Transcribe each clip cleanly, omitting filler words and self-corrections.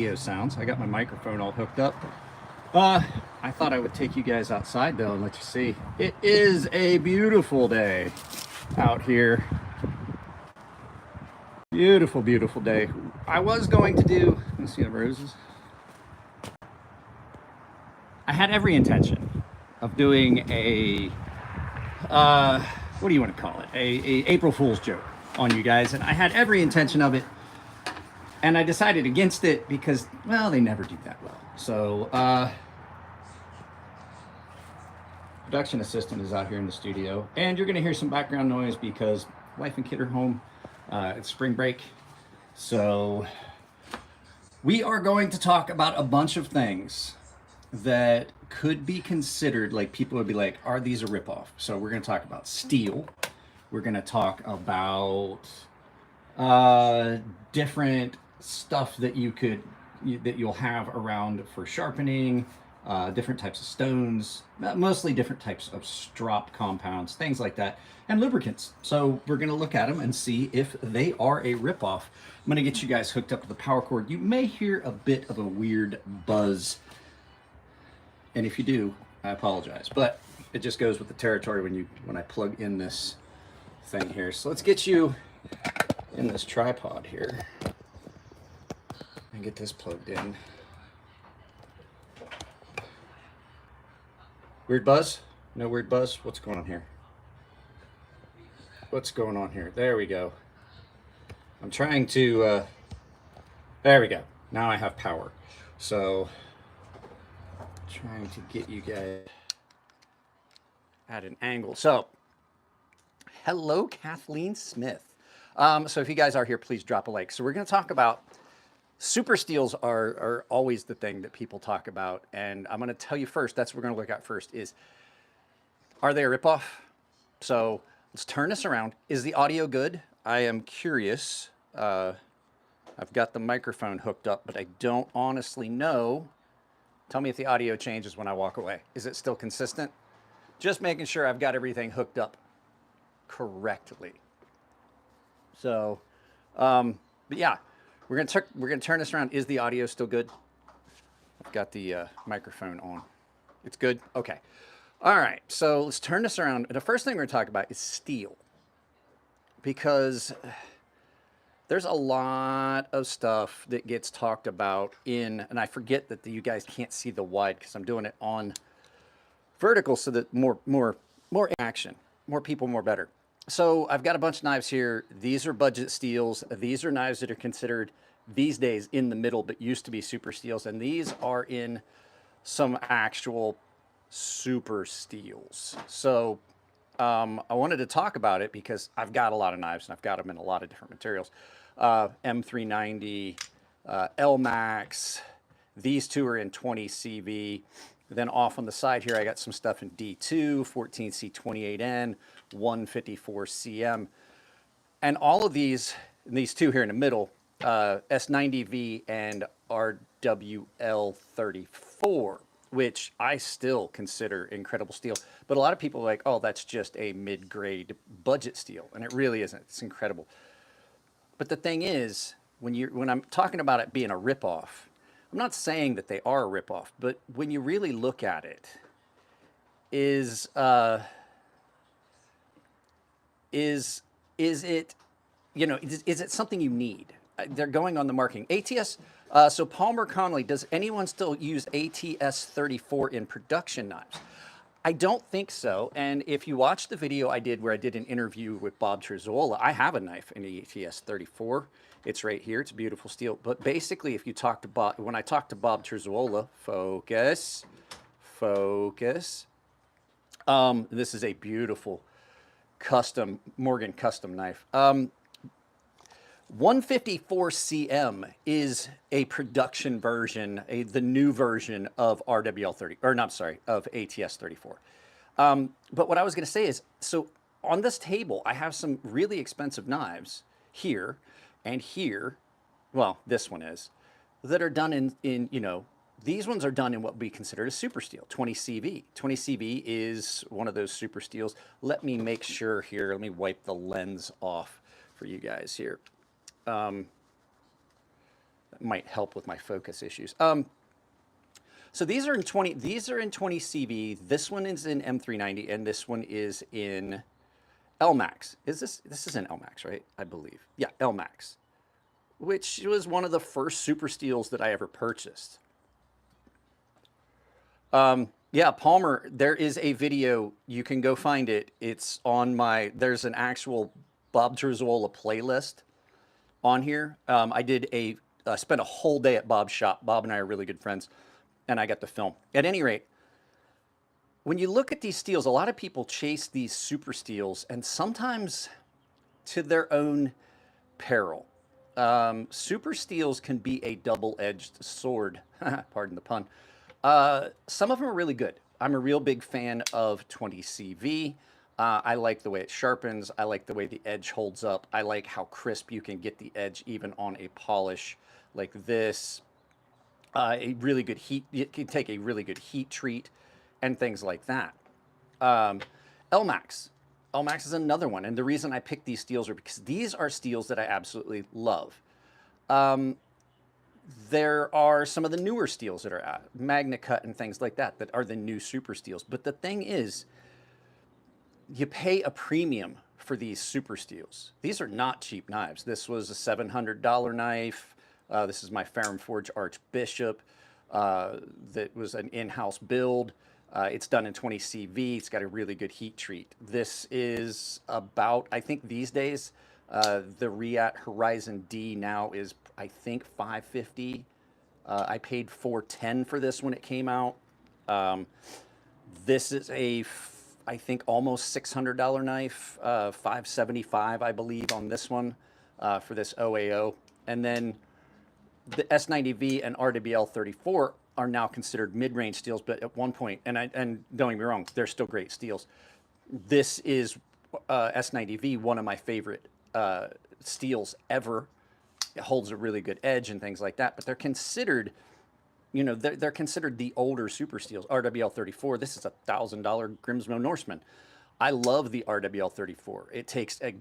Audio sounds. I got my microphone all hooked up. I thought I would take you guys outside though and let you see. It is a beautiful day out here. Beautiful, beautiful day. I was going to do, let's see the roses. I had every intention of doing a, what do you want to call it? A April Fool's joke on you guys. And I had every intention of it. And I decided against it because, well, they never do that well. So, production assistant is out here in the studio, and you're gonna hear some background noise because wife and kid are home. It's spring break. So, we are going to talk about a bunch of things that could be considered, like people would be like, are these a ripoff? So, we're gonna talk about steel. We're gonna talk about different stuff that you'll have around for sharpening, different types of stones, mostly different types of strop compounds, things like that, and lubricants. So we're going to look at them and see if they are a ripoff. I'm going to get you guys hooked up with the power cord. You may hear a bit of a weird buzz, and if you do, I apologize, but it just goes with the territory when I plug in this thing here. So let's get you in this tripod here and get this plugged in. Weird buzz? No weird buzz? What's going on here? What's going on here? There we go. I'm trying to, there we go. Now I have power. So, trying to get you guys at an angle. So, hello, Kathleen Smith. So if you guys are here, please drop a like. So we're going to talk about super steels are always the thing that people talk about. And I'm going to tell you first, that's what we're going to look at first is, are they a ripoff? So let's turn this around. Is the audio good? I am curious. I've got the microphone hooked up, but I don't honestly know. Tell me if the audio changes when I walk away. Is it still consistent? Just making sure I've got everything hooked up correctly. So, but yeah, we're gonna turn this around. Is the audio still good? I've got the microphone on. It's good. Okay. All right. So let's turn this around. The first thing we're gonna talk about is steel, because there's a lot of stuff that gets talked about in, and I forget that you guys can't see the wide because I'm doing it on vertical so that more action, more people, more better. So I've got a bunch of knives here. These are budget steels. These are knives that are considered these days in the middle, but used to be super steels. And these are in some actual super steels. So I wanted to talk about it because I've got a lot of knives and I've got them in a lot of different materials. M390, L-Max. These two are in 20 CV. Then off on the side here, I got some stuff in D2, 14C28N, 154CM. And all of these two here in the middle, S90V and RWL34, which I still consider incredible steel. But a lot of people are like, oh, that's just a mid-grade budget steel. And it really isn't. It's incredible. But the thing is, when I'm talking about it being a ripoff, I'm not saying that they are a ripoff, but when you really look at it, is it, you know, is it something you need? They're going on the marketing. ATS, so Palmer Connolly, does anyone still use ATS 34 in production knives? I don't think so. And if you watch the video I did where I did an interview with Bob Trezzola, I have a knife in ATS 34. It's right here. It's a beautiful steel. But basically, if you talk to Bob, when I talked to Bob Trezzola, focus. This is a beautiful custom Morgan custom knife. 154CM is a production version, the new version of RWL30, or not, sorry, of ATS 34. But what I was going to say is, so on this table, I have some really expensive knives here and here. Well, this one is, that are done in you know, these ones are done in what we consider a super steel, 20 CV. 20 CV is one of those super steels. Let me make sure here, let me wipe the lens off for you guys here. That might help with my focus issues. So these are in 20. These are in 20 CV. This one is in M390, and this one is in LMAX. Is this? This is in LMAX, right? I believe. Yeah, LMAX, which was one of the first super steels that I ever purchased. Yeah, Palmer, there is a video. You can go find it. It's on my, there's an actual Bob Terzola playlist on here. Spent a whole day at Bob's shop. Bob and I are really good friends, and I got to film. At any rate, when you look at these steels, a lot of people chase these super steels, and sometimes to their own peril. Super steels can be a double-edged sword. Pardon the pun. Some of them are really good. I'm a real big fan of 20 CV. I like the way it sharpens. I like the way the edge holds up. I like how crisp you can get the edge even on a polish like this. A really good heat, it can take a really good heat treat and things like that. LMAX. LMAX is another one. And the reason I picked these steels are because these are steels that I absolutely love. There are some of the newer steels that are out, Magna Cut and things like that, that are the new super steels. But the thing is, you pay a premium for these super steels. These are not cheap knives. This was a $700 knife. This is my Ferrum Forge Archbishop. That was an in-house build. It's done in 20 CV. It's got a really good heat treat. This is about, I think these days, the Riat Horizon D now is, I think, $550. I paid $410 for this when it came out. This is I think, almost $600 knife, $575, I believe, on this one for this OAO. And then the S90V and RWL 34 are now considered mid-range steels, but at one point, and don't get me wrong, they're still great steels. This is S90V, one of my favorite steels ever. It holds a really good edge and things like that, but they're considered, you know, they're considered the older super steels. RWL 34, this is a $1,000 Grimsmo Norseman. I love the RWL 34. It takes a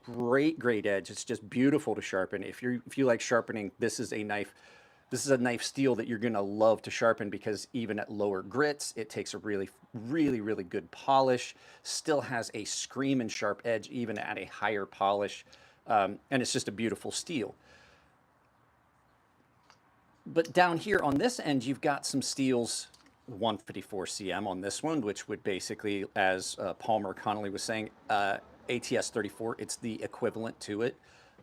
great edge. It's just beautiful to sharpen. If you like sharpening, this is a knife steel that you're gonna love to sharpen, because even at lower grits, it takes a really good polish, still has a screaming sharp edge even at a higher polish, and it's just a beautiful steel. But down here on this end, you've got some steels, 154 cm on this one, which would basically, as Palmer Connolly was saying, ATS 34, it's the equivalent to it.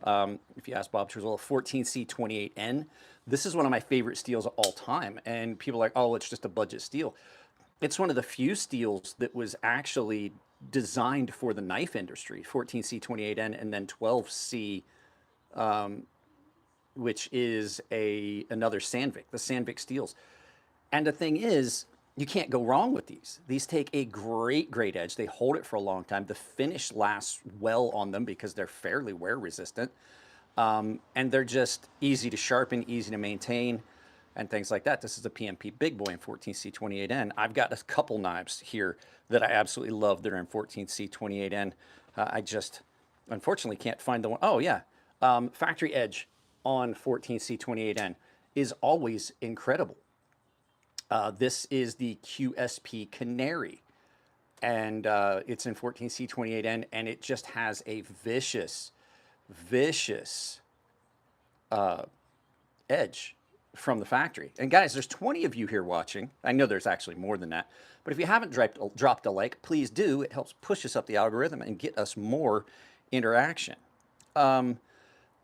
If you ask Bob Terzola, 14C28N. This is one of my favorite steels of all time. And people are like, oh, it's just a budget steel. It's one of the few steels that was actually designed for the knife industry, 14C28N, and then 12C, which is another Sandvik, the Sandvik steels. And the thing is, you can't go wrong with these. These take a great edge. They hold it for a long time. The finish lasts well on them because they're fairly wear resistant. And they're just easy to sharpen, easy to maintain, and things like that. This is a PMP Big Boy in 14C28N. I've got a couple knives here that I absolutely love that are in 14C28N. I just, unfortunately, can't find the one. Oh, yeah. Factory Edge on 14C28N is always incredible. This is the QSP Canary, and it's in 14C28N, and it just has a vicious edge from the factory. And guys, there's 20 of you here watching. I know there's actually more than that, but if you haven't dropped a like, please do. It helps push us up the algorithm and get us more interaction.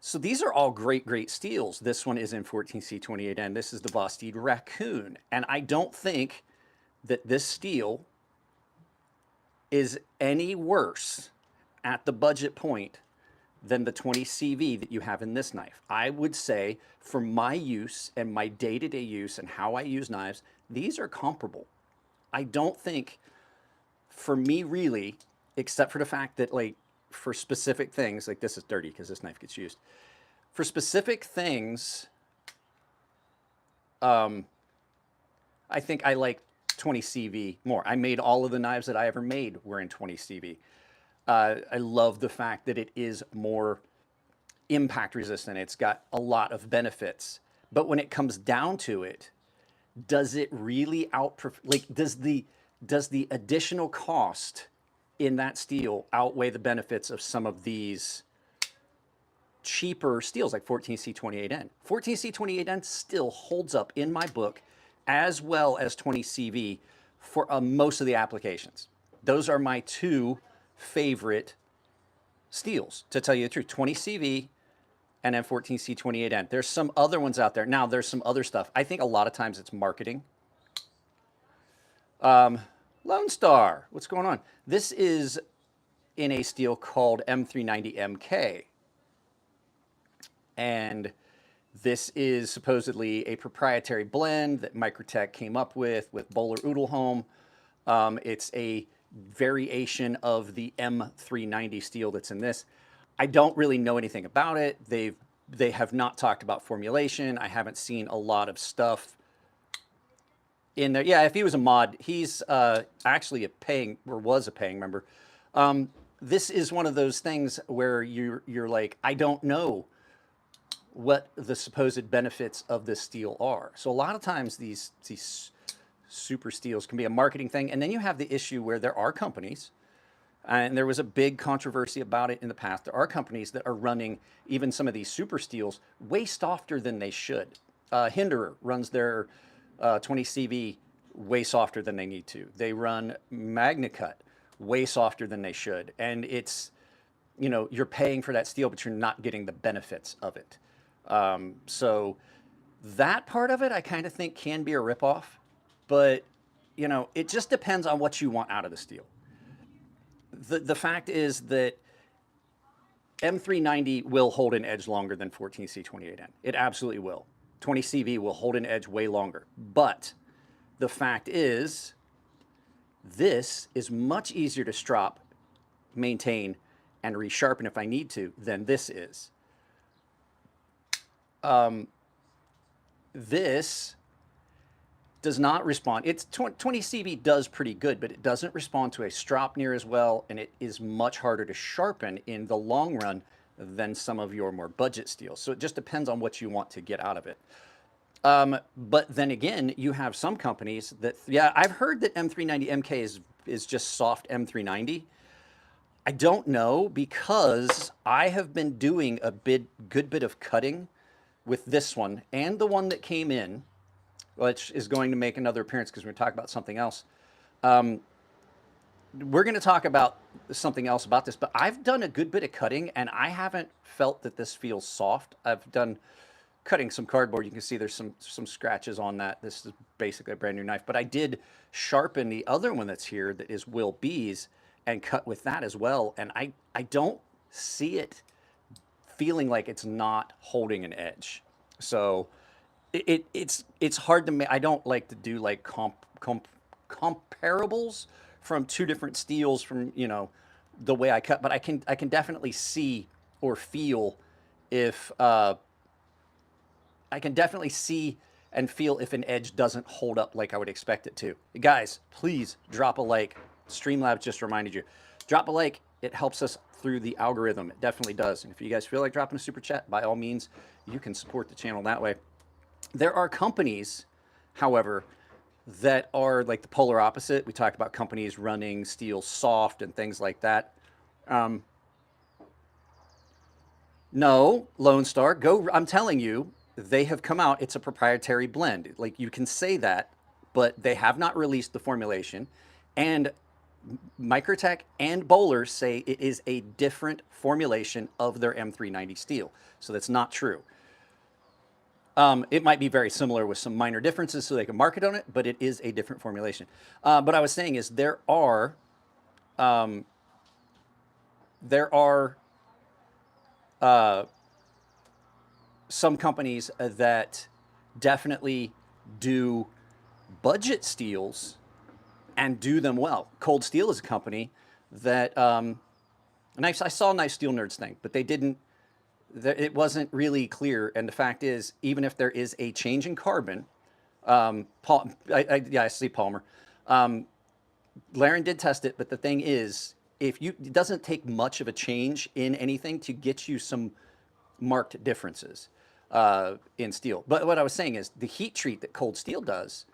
So these are all great steels. This one is in 14C28N. This is the Vosteed Raccoon. And I don't think that this steel is any worse at the budget point than the 20 CV that you have in this knife. I would say, for my use and my day-to-day use and how I use knives, these are comparable. I don't think, for me really, except for the fact that, like, for specific things, like this is dirty because this knife gets used. For specific things, I think I like 20 CV more. I made all of the knives that I ever made were in 20 CV. I love the fact that it is more impact resistant. It's got a lot of benefits. But when it comes down to it, does it really like does the additional cost in that steel outweigh the benefits of some of these cheaper steels like 14C28N? 14C28N still holds up in my book as well as 20CV for most of the applications. Those are my two favorite steels, to tell you the truth. 20CV and then 14C28N. There's some other ones out there. Now, there's some other stuff. I think a lot of times it's marketing. Lone Star, what's going on? This is in a steel called M390MK. And this is supposedly a proprietary blend that Microtech came up with Bowler Udelholm. It's a variation of the M390 steel that's in this. I don't really know anything about it. They have not talked about formulation. I haven't seen a lot of stuff in there. Yeah, if he was a mod, he's actually a paying, or was a paying member. This is one of those things where you're like, I don't know what the supposed benefits of this steel are. So a lot of times these super steels can be a marketing thing. And then you have the issue where there are companies, and there was a big controversy about it in the past. There are companies that are running even some of these super steels way softer than they should. Hinderer runs their 20CV way softer than they need to. They run MagnaCut way softer than they should. And it's, you know, you're paying for that steel, but you're not getting the benefits of it. So that part of it, I kind of think can be a ripoff, but you know, it just depends on what you want out of the steel. The fact is that M390 will hold an edge longer than 14C28N. It absolutely will. 20CV will hold an edge way longer. But the fact is, this is much easier to strop, maintain, and resharpen if I need to than this is. This does not respond. It's 20 CV does pretty good, but it doesn't respond to a strop near as well, and it is much harder to sharpen in the long run than some of your more budget steels. So it just depends on what you want to get out of it. But then again, you have some companies that, yeah, I've heard that M390MK is just soft M390. I don't know, because I have been doing a good bit of cutting with this one and the one that came in, which is going to make another appearance because we're going to talk about something else. We're going to talk about something else about this, but I've done a good bit of cutting and I haven't felt that this feels soft. I've done cutting some cardboard. You can see there's some scratches on that. This is basically a brand new knife, but I did sharpen the other one that's here that is Will B's and cut with that as well. And I don't see it feeling like it's not holding an edge. So it's hard to make. I don't like to do like comparables from two different steels from, you know, the way I cut, but I can definitely see or feel if I can definitely see and feel if an edge doesn't hold up like I would expect it to. Guys, please drop a like. Streamlabs just reminded you. Drop a like. It helps us through the algorithm. It definitely does. And if you guys feel like dropping a super chat, by all means, you can support the channel that way. There are companies, however, that are like the polar opposite. We talked about companies running steel soft and things like that. No, Lone Star, go. I'm telling you, they have come out. It's a proprietary blend. Like, you can say that, but they have not released the formulation. And Microtech and Bowler say it is a different formulation of their M390 steel. So that's not true. It might be very similar with some minor differences so they can market on it, but it is a different formulation. But I was saying is there are some companies that definitely do budget steels and do them well. Cold Steel is a company that, I saw Knife Steel Nerds thing, but they didn't, it wasn't really clear. And the fact is, even if there is a change in carbon, I see Palmer. Laren did test it, but the thing is, it doesn't take much of a change in anything to get you some marked differences in steel. But what I was saying is the heat treat that cold steel does,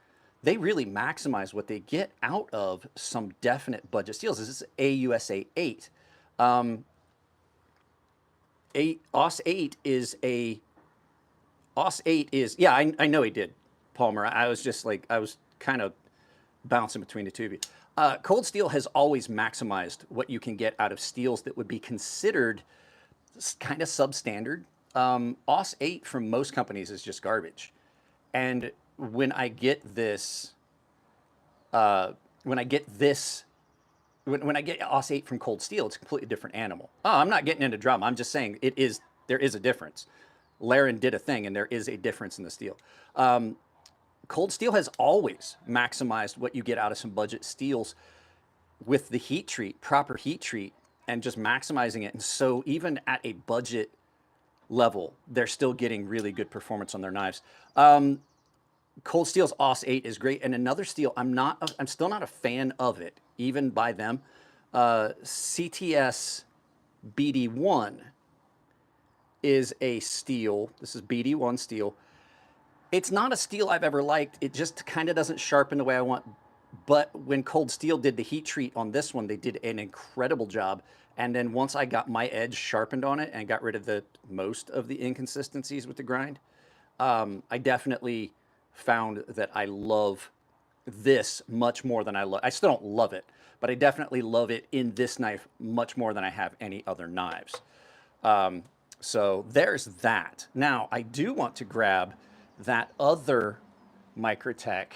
they really maximize what they get out of some definite budget steels. This is AUSA 8. AUS 8 is a AUS 8 is, yeah, I know he did, Palmer. I was just like, I was kind of bouncing between the two of you. Cold steel has always maximized what you can get out of steels that would be considered kind of substandard. AUS 8 from most companies is just garbage. And when I get this, when I get AUS 8 from cold steel, it's a completely different animal. Oh, I'm not getting into drama. I'm just saying there is a difference. Laren did a thing, and there is a difference in the steel. Cold steel has always maximized what you get out of some budget steels with the heat treat, proper heat treat, and just maximizing it. And so even at a budget level, they're still getting really good performance on their knives. Cold Steel's AUS 8 is great. And another steel, I'm still not a fan of it, even by them. CTS BD1 is a steel. This is BD1 steel. It's not a steel I've ever liked. It just kind of doesn't sharpen the way I want. But when Cold Steel did the heat treat on this one, they did an incredible job. And then once I got my edge sharpened on it and got rid of most of the inconsistencies with the grind, I definitely found that I love this much more than I still don't love it, but I definitely love it in this knife much more than I have any other knives. So there's that. Now I do want to grab that other Microtech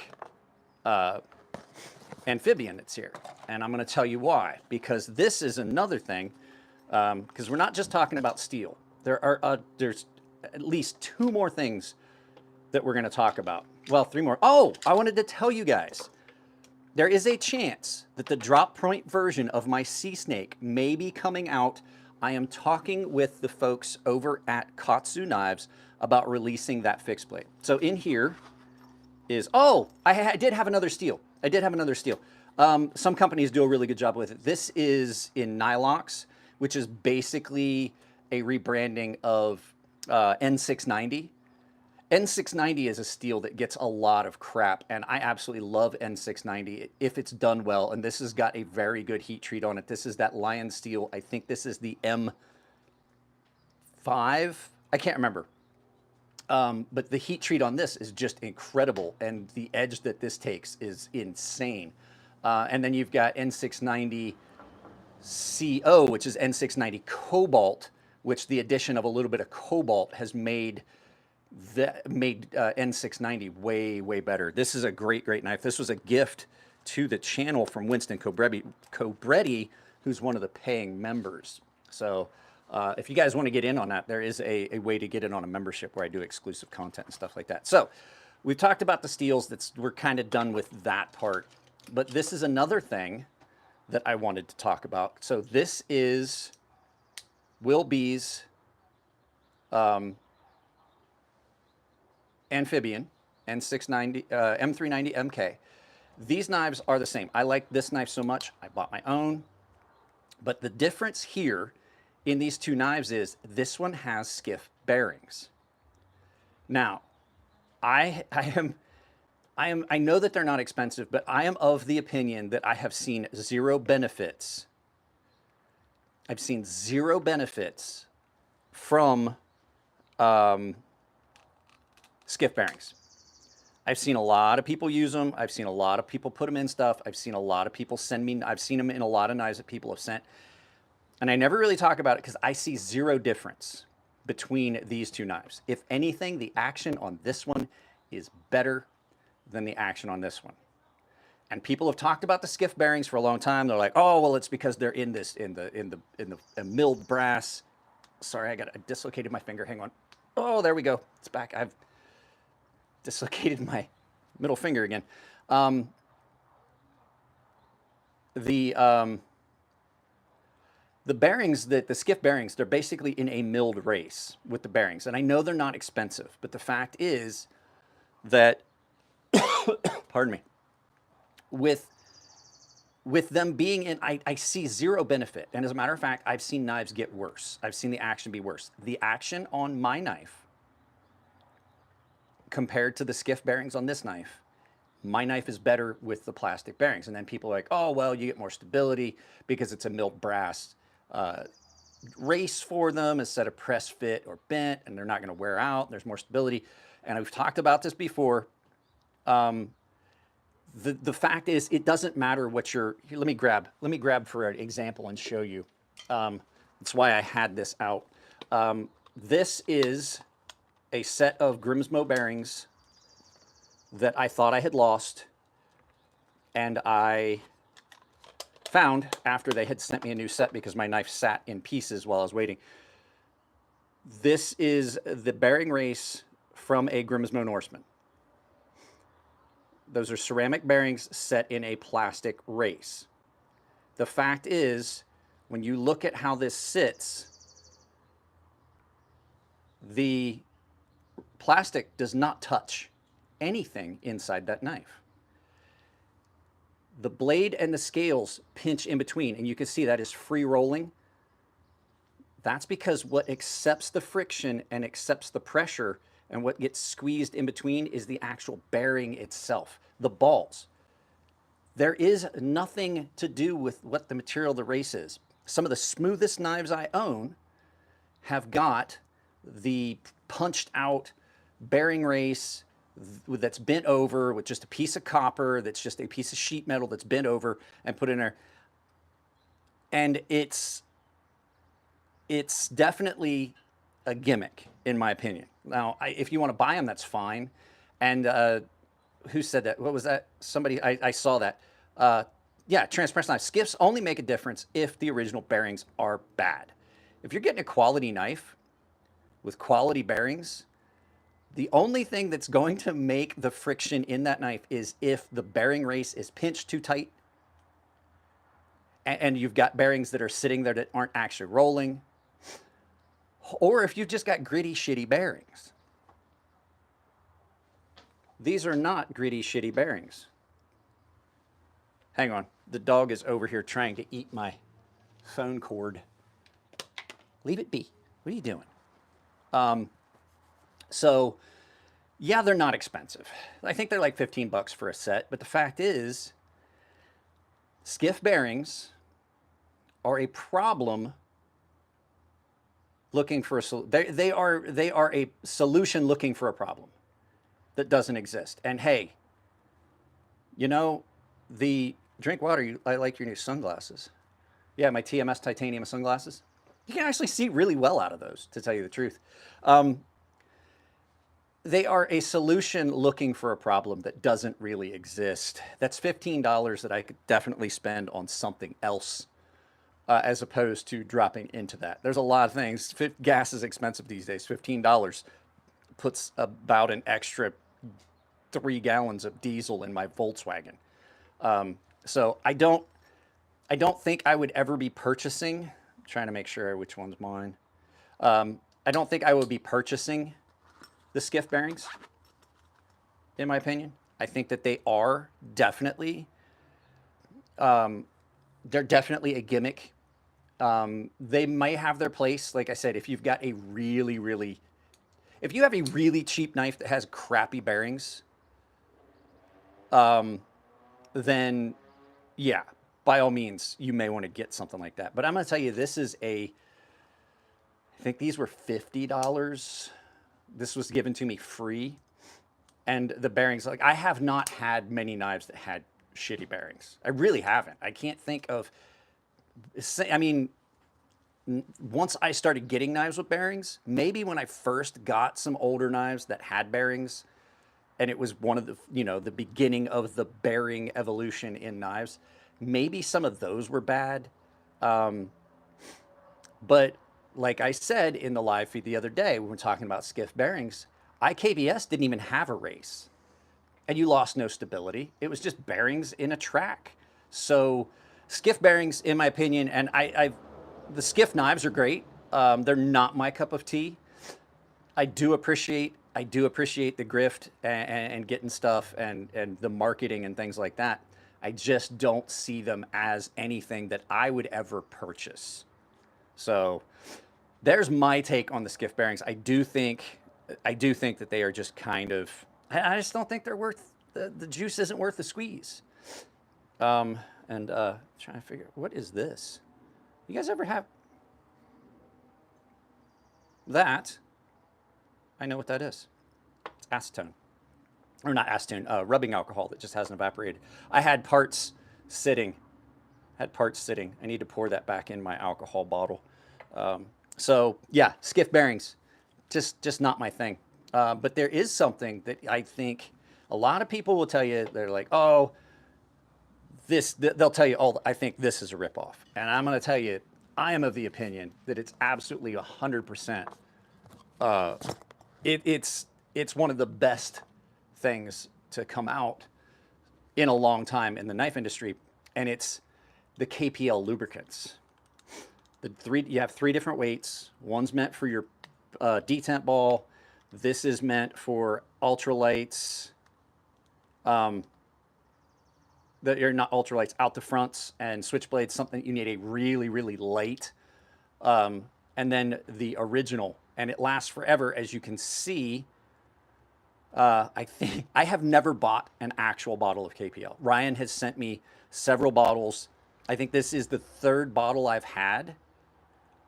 amphibian that's here, and I'm going to tell you why. Because this is another thing. Because we're not just talking about steel. There's at least 2 more things that we're going to talk about. Well, 3 more. Oh, I wanted to tell you guys. There is a chance that the drop point version of my Sea Snake may be coming out. I am talking with the folks over at KATSU Knives about releasing that fixed blade. So in here is, I did have another steel. Some companies do a really good job with it. This is in Nylox, which is basically a rebranding of N690. N690 is a steel that gets a lot of crap, and I absolutely love N690 if it's done well, and this has got a very good heat treat on it. This is that Lion steel. I think this is the M5. I can't remember. But the heat treat on this is just incredible, and the edge that this takes is insane. And then you've got N690 CO, which is N690 Cobalt, which the addition of a little bit of cobalt has made N690 way, way better. This is a great, great knife. This was a gift to the channel from Winston Cobretti, who's one of the paying members. So if you guys want to get in on that, there is a way to get in on a membership where I do exclusive content and stuff like that. So we've talked about the steels. We're kind of done with that part. But this is another thing that I wanted to talk about. So this is Will B's amphibian N690 M390 MK. These knives are the same. I like this knife so much, I bought my own. But the difference here in these 2 knives is this one has skiff bearings. Now, I know that they're not expensive, but I am of the opinion that I have seen 0 benefits. I've seen 0 benefits from skiff bearings. I've seen a lot of people use them. I've seen a lot of people put them in stuff. I've seen a lot of people send me, I've seen them in a lot of knives that people have sent. And I never really talk about it because I see 0 difference between these 2 knives. If anything, the action on this one is better than the action on this one. And people have talked about the skiff bearings for a long time. They're like, oh, well, it's because they're in the milled brass. Sorry, I dislocated my finger. Hang on. Oh, there we go. It's back. I've dislocated my middle finger again. The bearings, the skiff bearings, they're basically in a milled race with the bearings. And I know they're not expensive, but the fact is that, pardon me, with with them being in, I see zero benefit. And as a matter of fact, I've seen knives get worse. I've seen the action be worse. The action on my knife compared to the skiff bearings on this knife, my knife is better with the plastic bearings. And then people are like, oh, well, you get more stability because it's a milled brass race for them instead of press fit or bent, and they're not going to wear out. There's more stability. And I've talked about this before. The fact is, it doesn't matter what you're. Here, let me grab for an example and show you. That's why I had this out. This is a set of Grimsmo bearings that I thought I had lost, and I found after they had sent me a new set because my knife sat in pieces while I was waiting. This is the bearing race from a Grimsmo Norseman. Those are ceramic bearings set in a plastic race. The fact is, when you look at how this sits, the plastic does not touch anything inside that knife. The blade and the scales pinch in between, and you can see that is free rolling. That's because what accepts the friction and accepts the pressure and what gets squeezed in between is the actual bearing itself, the balls. There is nothing to do with what the material of the race is. Some of the smoothest knives I own have got the punched out bearing race that's bent over with just a piece of copper, that's just a piece of sheet metal that's bent over and put in there. And it's definitely a gimmick, in my opinion. Now, if you want to buy them, that's fine. And who said that? What was that? Somebody, I saw that. Yeah, transparent knife. Skiffs only make a difference if the original bearings are bad. If you're getting a quality knife with quality bearings, the only thing that's going to make the friction in that knife is if the bearing race is pinched too tight and you've got bearings that are sitting there that aren't actually rolling, or if you've just got gritty, shitty bearings. These are not gritty, shitty bearings. Hang on, the dog is over here trying to eat my phone cord. Leave it be. What are you doing? So, yeah, they're not expensive. I think they're like 15 bucks for a set, but the fact is, skiff bearings are a problem looking for a they are a solution looking for a problem that doesn't exist. And hey, you know, drink water. I like your new sunglasses. Yeah, my TMS titanium sunglasses. You can actually see really well out of those, to tell you the truth. They are a solution looking for a problem that doesn't really exist. That's $15 that I could definitely spend on something else as opposed to dropping into that. There's a lot of things. Gas is expensive these days. $15 puts about an extra 3 gallons of diesel in my Volkswagen. So I don't think I would ever be purchasing. I'm trying to make sure which one's mine. I don't think I would be purchasing the skiff bearings, in my opinion. I think that they are definitely, they're definitely a gimmick. They might have their place. Like I said, if you've got a if you have a really cheap knife that has crappy bearings, then yeah, by all means, you may want to get something like that. But I'm going to tell you, this is I think these were $50. This was given to me free. And the bearings, like, I have not had many knives that had shitty bearings. I really haven't. I can't think of, I mean, once I started getting knives with bearings, maybe when I first got some older knives that had bearings, and it was one of the, the beginning of the bearing evolution in knives, maybe some of those were bad. But like I said in the live feed the other day, when we were talking about skiff bearings, IKBS didn't even have a race. And you lost no stability. It was just bearings in a track. So skiff bearings, in my opinion, and the skiff knives are great. They're not my cup of tea. I do appreciate the grift and getting stuff and the marketing and things like that. I just don't see them as anything that I would ever purchase. So there's my take on the skiff bearings. I do think that they are just kind of. I just don't think they're worth the juice. Isn't worth the squeeze. Um, and trying to figure what is this. You guys ever have that? I know what that is. It's acetone, or not acetone, rubbing alcohol that just hasn't evaporated. I had parts sitting. I need to pour that back in my alcohol bottle. So yeah, skiff bearings, just not my thing. But there is something that I think a lot of people will tell you. They're like, oh, they'll tell you, oh, I think this is a ripoff. And I'm going to tell you, I am of the opinion that it's absolutely 100%. It's one of the best things to come out in a long time in the knife industry, and it's the KPL lubricants. You have 3 different weights. One's meant for your detent ball. This is meant for ultralights. That you're not ultralights out the fronts, and switchblades, something you need a really, really light. And then the original, and it lasts forever. As you can see, I think I have never bought an actual bottle of KPL. Ryan has sent me several bottles. I think this is the 3rd bottle I've had.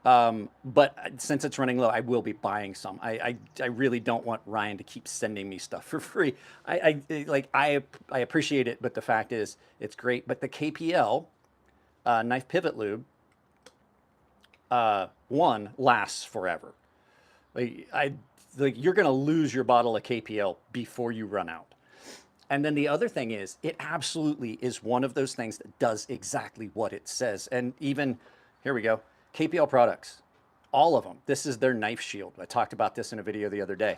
But since it's running low, I will be buying some. I really don't want Ryan to keep sending me stuff for free. I appreciate it, but the fact is, it's great. But the KPL knife pivot lube, one lasts forever. You're gonna lose your bottle of KPL before you run out. And then the other thing is, it absolutely is one of those things that does exactly what it says. And even here we go. KPL products, all of them. This is their knife shield. I talked about this in a video the other day.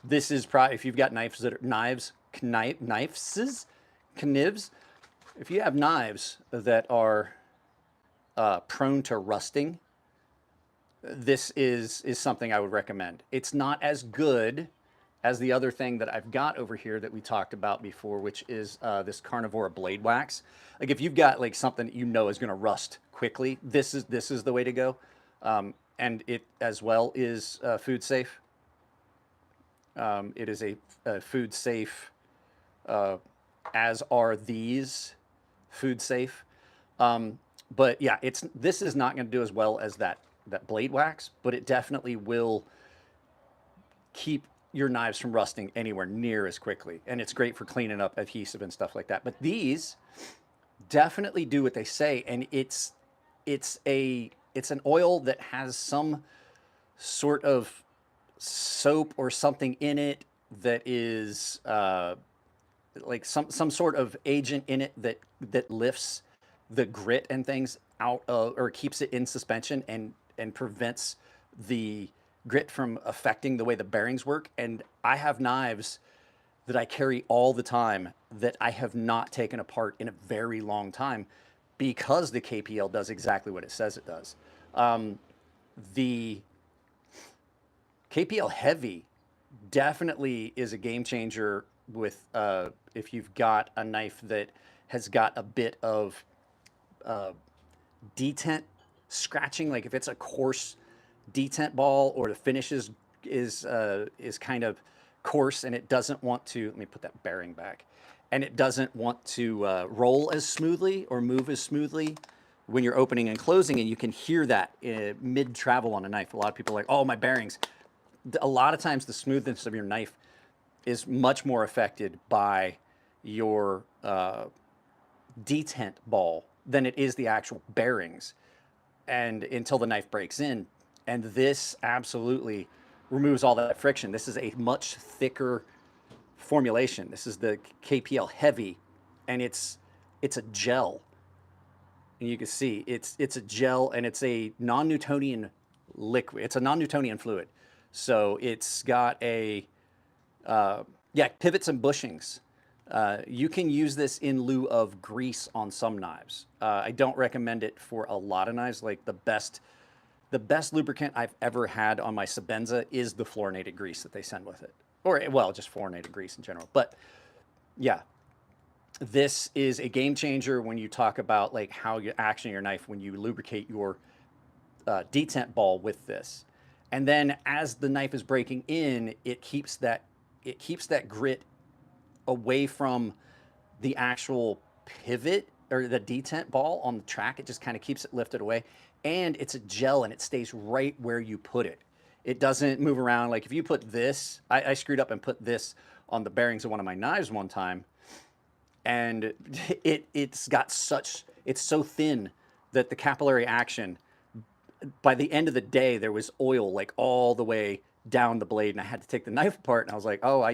This is probably, if you've got knives that are knives, knives, if you have knives that are prone to rusting, this is something I would recommend. It's not as good as the other thing that I've got over here that we talked about before, which is this Carnivora blade wax. Like if you've got like something that you know is going to rust quickly, this is the way to go. And it as well is food safe. It is a food safe, as are these food safe. But yeah, this is not going to do as well as that blade wax, but it definitely will keep your knives from rusting anywhere near as quickly. And it's great for cleaning up adhesive and stuff like that. But these definitely do what they say. And it's an oil that has some sort of soap or something in it that is like some sort of agent in it that lifts the grit and things out of, or keeps it in suspension and prevents the grit from affecting the way the bearings work. And I have knives that I carry all the time that I have not taken apart in a very long time because the KPL does exactly what it says it does. The KPL Heavy definitely is a game changer with if you've got a knife that has got a bit of detent scratching, like if it's a coarse detent ball or the finish is kind of coarse and it doesn't want to, let me put that bearing back, and it doesn't want to roll as smoothly or move as smoothly when you're opening and closing, and you can hear that mid-travel on a knife. A lot of people are like, oh, my bearings. A lot of times the smoothness of your knife is much more affected by your detent ball than it is the actual bearings, and until the knife breaks in. And this absolutely removes all that friction. This is a much thicker formulation. This is the KPL Heavy, and it's a gel. And you can see it's a gel, and it's a non-Newtonian liquid. It's a non-Newtonian fluid. So it's got a pivots and bushings. You can use this in lieu of grease on some knives. I don't recommend it for a lot of knives. Like the best lubricant I've ever had on my Sebenza is the fluorinated grease that they send with it. Or, well, just fluorinated grease in general. But yeah, This is a game changer when you talk about like how you action your knife when you lubricate your detent ball with this. And then as the knife is breaking in, it keeps that grit away from the actual pivot or the detent ball on the track. It just kind of keeps it lifted away. And it's a gel and it stays right where you put it. It doesn't move around. Like if you put this, I screwed up and put this on the bearings of one of my knives one time, and it's so thin that the capillary action, by the end of the day, there was oil like all the way down the blade, and I had to take the knife apart, and I was like, oh, I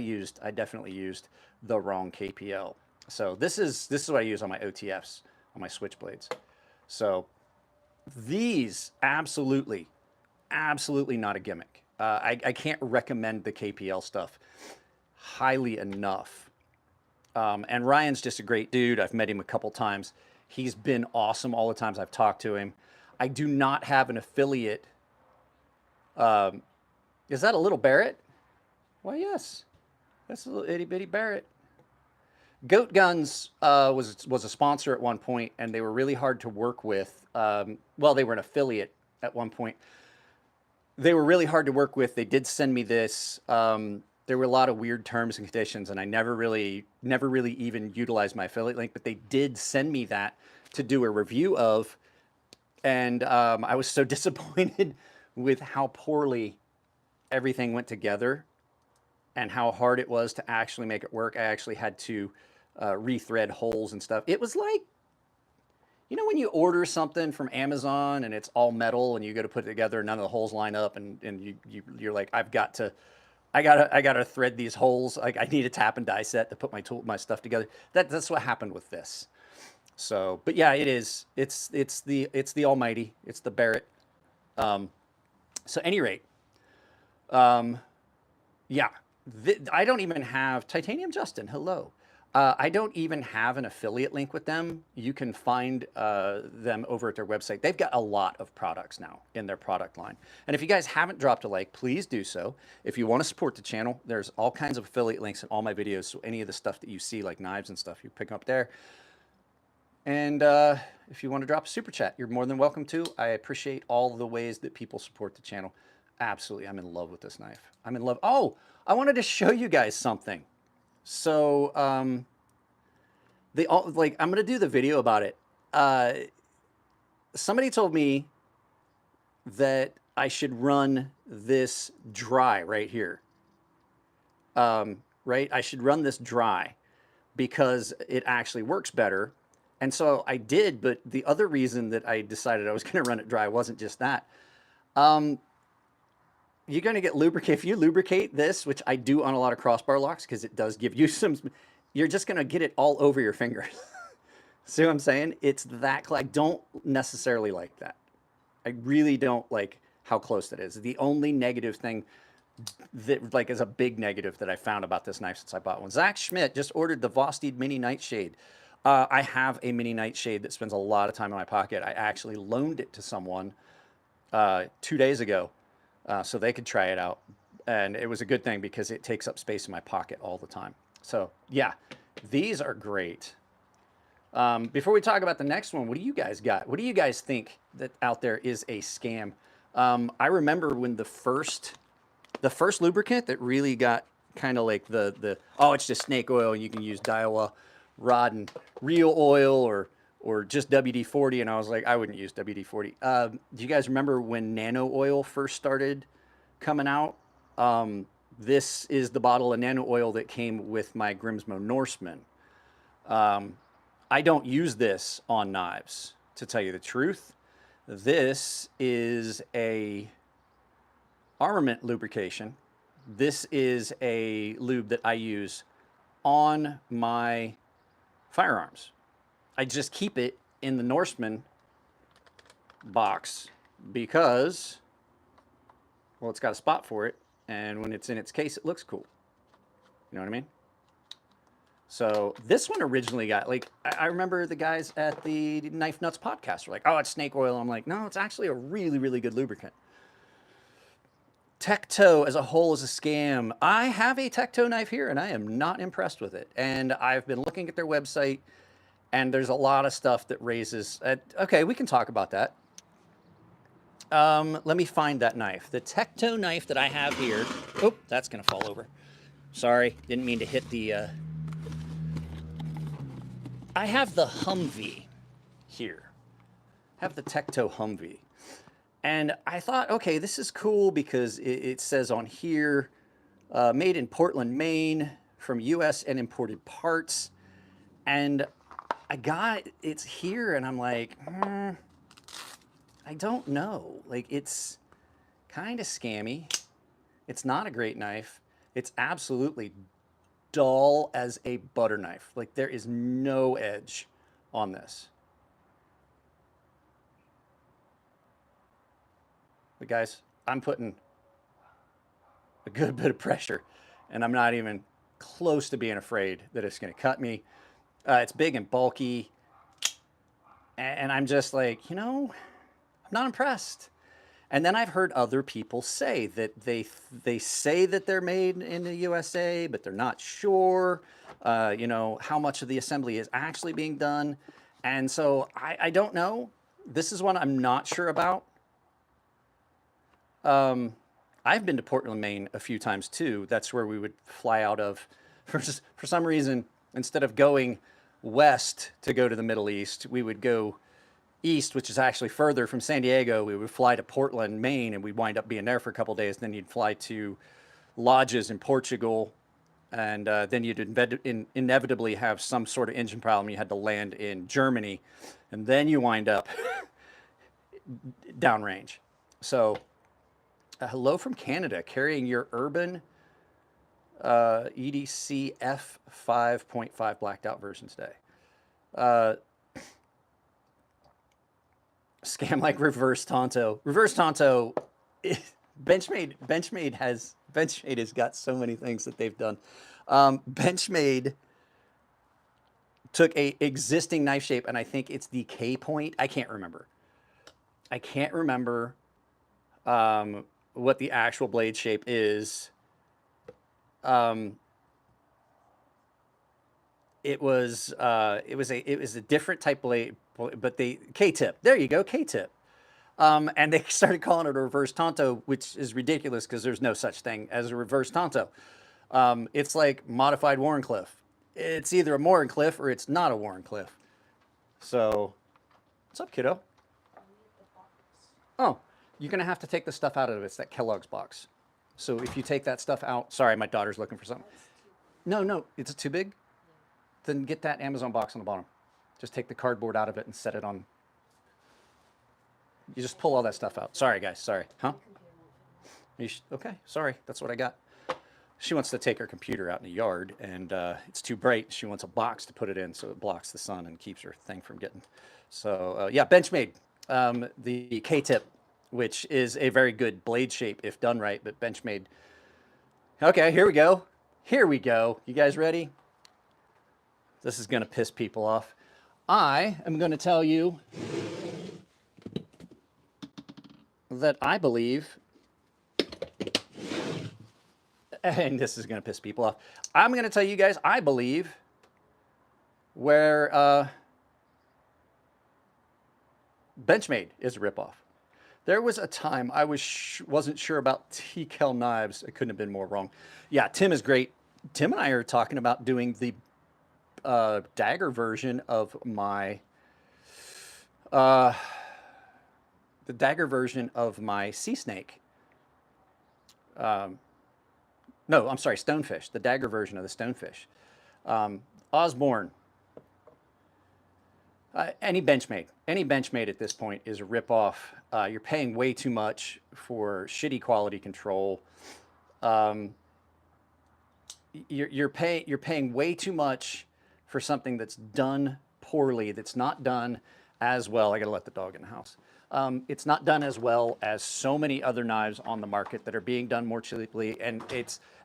definitely used the wrong KPL. So this is what I use on my OTFs, on my switchblades. So these absolutely not a gimmick. I can't recommend the KPL stuff highly enough. And Ryan's just a great dude. I've met him a couple times. He's been awesome all the times I've talked to him. I do not have an affiliate. Is that a little Barrett? Why, yes. That's a little itty bitty Barrett. Goat Guns was a sponsor at one point, and they were really hard to work with. Well, they were an affiliate at one point. They were really hard to work with. They did send me this. There were a lot of weird terms and conditions, and I never really even utilized my affiliate link, but they did send me that to do a review of. And I was so disappointed with how poorly everything went together and how hard it was to actually make it work. I actually had to rethread holes and stuff. It was like, you know, when you order something from Amazon and it's all metal and you go to put it together and none of the holes line up, and you're like, I gotta thread these holes. Like I need a tap and die set to put my stuff together. That's what happened with this. So, but yeah, it is. It's the almighty. It's the Barrett. So, any rate, yeah, I don't even have Titanium Justin. Hello. I don't even have an affiliate link with them. You can find them over at their website. They've got a lot of products now in their product line. And if you guys haven't dropped a like, please do so. If you want to support the channel, there's all kinds of affiliate links in all my videos. So any of the stuff that you see, like knives and stuff, you pick up there. And if you want to drop a super chat, you're more than welcome to. I appreciate all the ways that people support the channel. Absolutely. I'm in love with this knife. I'm in love. Oh, I wanted to show you guys something. So I'm going to do the video about it. Somebody told me that I should run this dry right here. Right? I should run this dry because it actually works better. And so I did, but the other reason that I decided I was going to run it dry wasn't just that. You're going to get lubricate. If you lubricate this, which I do on a lot of crossbar locks, because it does give you some, you're just going to get it all over your fingers. See what I'm saying? It's that, I don't necessarily like that. I really don't like how close that is. The only negative thing that like is a big negative that I found about this knife since I bought one. Zach Schmidt just ordered the Vosteed Mini Nightshade. I have a Mini Nightshade that spends a lot of time in my pocket. I actually loaned it to someone 2 days ago so they could try it out. And it was a good thing because it takes up space in my pocket all the time. So yeah, these are great. Before we talk about the next one, what do you guys got? What do you guys think that out there is a scam? I remember when the first lubricant that really got kind of like oh, it's just snake oil and you can use Daiwa rod and real oil or just WD-40, and I was like, I wouldn't use WD-40. Do you guys remember when nano oil first started coming out? This is the bottle of nano oil that came with my Grimsmo Norseman. I don't use this on knives, to tell you the truth. This is a armament lubrication. This is a lube that I use on my firearms. I just keep it in the Norseman box because, well, it's got a spot for it, and when it's in its case, it looks cool. You know what I mean? So this one originally got, like, I remember the guys at the Knife Nuts podcast were like, oh, it's snake oil. I'm like, no, it's actually a really, really good lubricant. Tecto as a whole is a scam. I have a Tecto knife here, and I am not impressed with it. And I've been looking at their website, and there's a lot of stuff that raises... okay, we can talk about that. Let me find that knife. The Tecto knife that I have here... Oh, that's going to fall over. Sorry, didn't mean to hit the... I have the Humvee here. I have the Tecto Humvee. And I thought, okay, this is cool because it says on here, made in Portland, Maine, from U.S. and imported parts. And I got it's here, and I'm like, I don't know. Like, it's kind of scammy. It's not a great knife. It's absolutely dull as a butter knife. Like, there is no edge on this. But guys, I'm putting a good bit of pressure, and I'm not even close to being afraid that it's going to cut me. It's big and bulky, and I'm just like, you know, I'm not impressed. And then I've heard other people say that they say that they're made in the USA, but they're not sure, you know, how much of the assembly is actually being done. And so I don't know. This is one I'm not sure about. I've been to Portland, Maine a few times too. That's where we would fly out of. For some reason, instead of going west to go to the Middle East, we would go east, which is actually further from San Diego. We would fly to Portland, Maine, and we'd wind up being there for a couple of days. Then you'd fly to lodges in Portugal, and then you'd inevitably have some sort of engine problem. You had to land in Germany, and then you wind up downrange. So... hello from Canada, carrying your Urban EDC F5.5 blacked out version today. Scam like Reverse Tonto. Reverse Tonto, Benchmade has got so many things that they've done. Benchmade took a existing knife shape, and I think it's the K point. I can't remember. What the actual blade shape is. It was a different type blade, but the K-tip. There you go, K-tip. And they started calling it a reverse Tonto, which is ridiculous because there's no such thing as a reverse Tonto. It's like modified Warncliffe. It's either a Warncliffe or it's not a Warncliffe. So, what's up, kiddo? Oh. You're going to have to take the stuff out of it. It's that Kellogg's box. So if you take that stuff out... Sorry, my daughter's looking for something. No, it's too big? Then get that Amazon box on the bottom. Just take the cardboard out of it and set it on... You just pull all that stuff out. Sorry, guys. Sorry. Huh? Okay, sorry. That's what I got. She wants to take her computer out in the yard, and it's too bright. She wants a box to put it in so it blocks the sun and keeps her thing from getting... So, yeah, Benchmade. The K-tip, which is a very good blade shape if done right, but Benchmade. Okay, here we go. Here we go. You guys ready? This is going to piss people off. I am going to tell you that I believe, and this is going to piss people off. I'm going to tell you guys, I believe where Benchmade is a ripoff. There was a time I wasn't sure about TKL knives. I couldn't have been more wrong. Yeah, Tim is great. Tim and I are talking about doing the dagger version of my sea snake. No, I'm sorry, stonefish. The dagger version of the stonefish. Osborne. Any Benchmade at this point is a ripoff. You're paying way too much for shitty quality control. You're paying way too much for something that's done poorly. That's not done as well. I gotta let the dog in the house. It's not done as well as so many other knives on the market that are being done more cheaply. And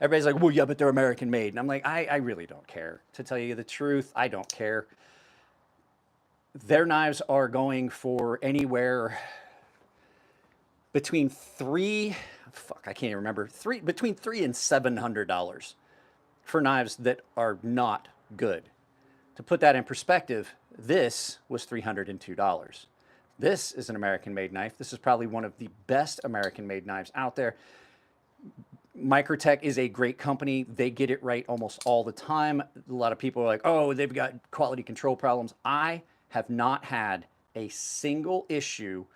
everybody's like, well, yeah, but they're American made. And I'm like, I really don't care. To tell you the truth, I don't care. Their knives are going for anywhere. between I can't even remember, between $300 and $700 for knives that are not good. To put that in perspective, this was $302. This is an American-made knife. This is probably one of the best American-made knives out there. Microtech is a great company. They get it right almost all the time. A lot of people are like, oh, they've got quality control problems. I have not had a single issue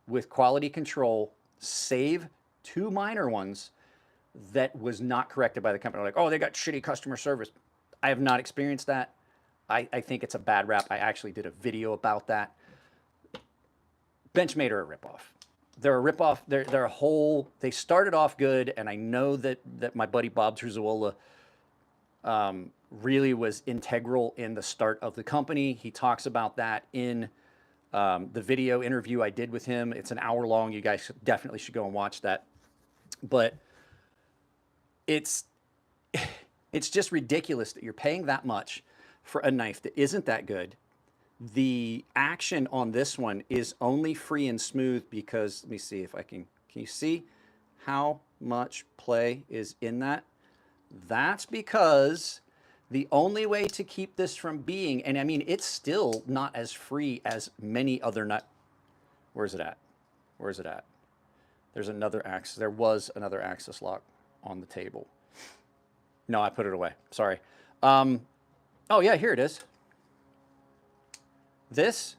with quality control, save 2 minor ones that was not corrected by the company. Like, oh, they got shitty customer service. I have not experienced that. I think it's a bad rap. I actually did a video about that. Benchmade are a ripoff. They're a ripoff. They're a whole. They started off good, and I know that my buddy Bob Truzola really was integral in the start of the company. He talks about that in the video interview I did with him. It's an hour long. You guys definitely should go and watch that. But it's just ridiculous that you're paying that much for a knife that isn't that good. The action on this one is only free and smooth because, let me see if I can you see how much play is in that? That's because the only way to keep this from being, and I mean, it's still not as free as many other where's it at? Where's it at? There's another axis. There was another axis lock on the table. No, I put it away. Sorry. Oh yeah, here it is. This,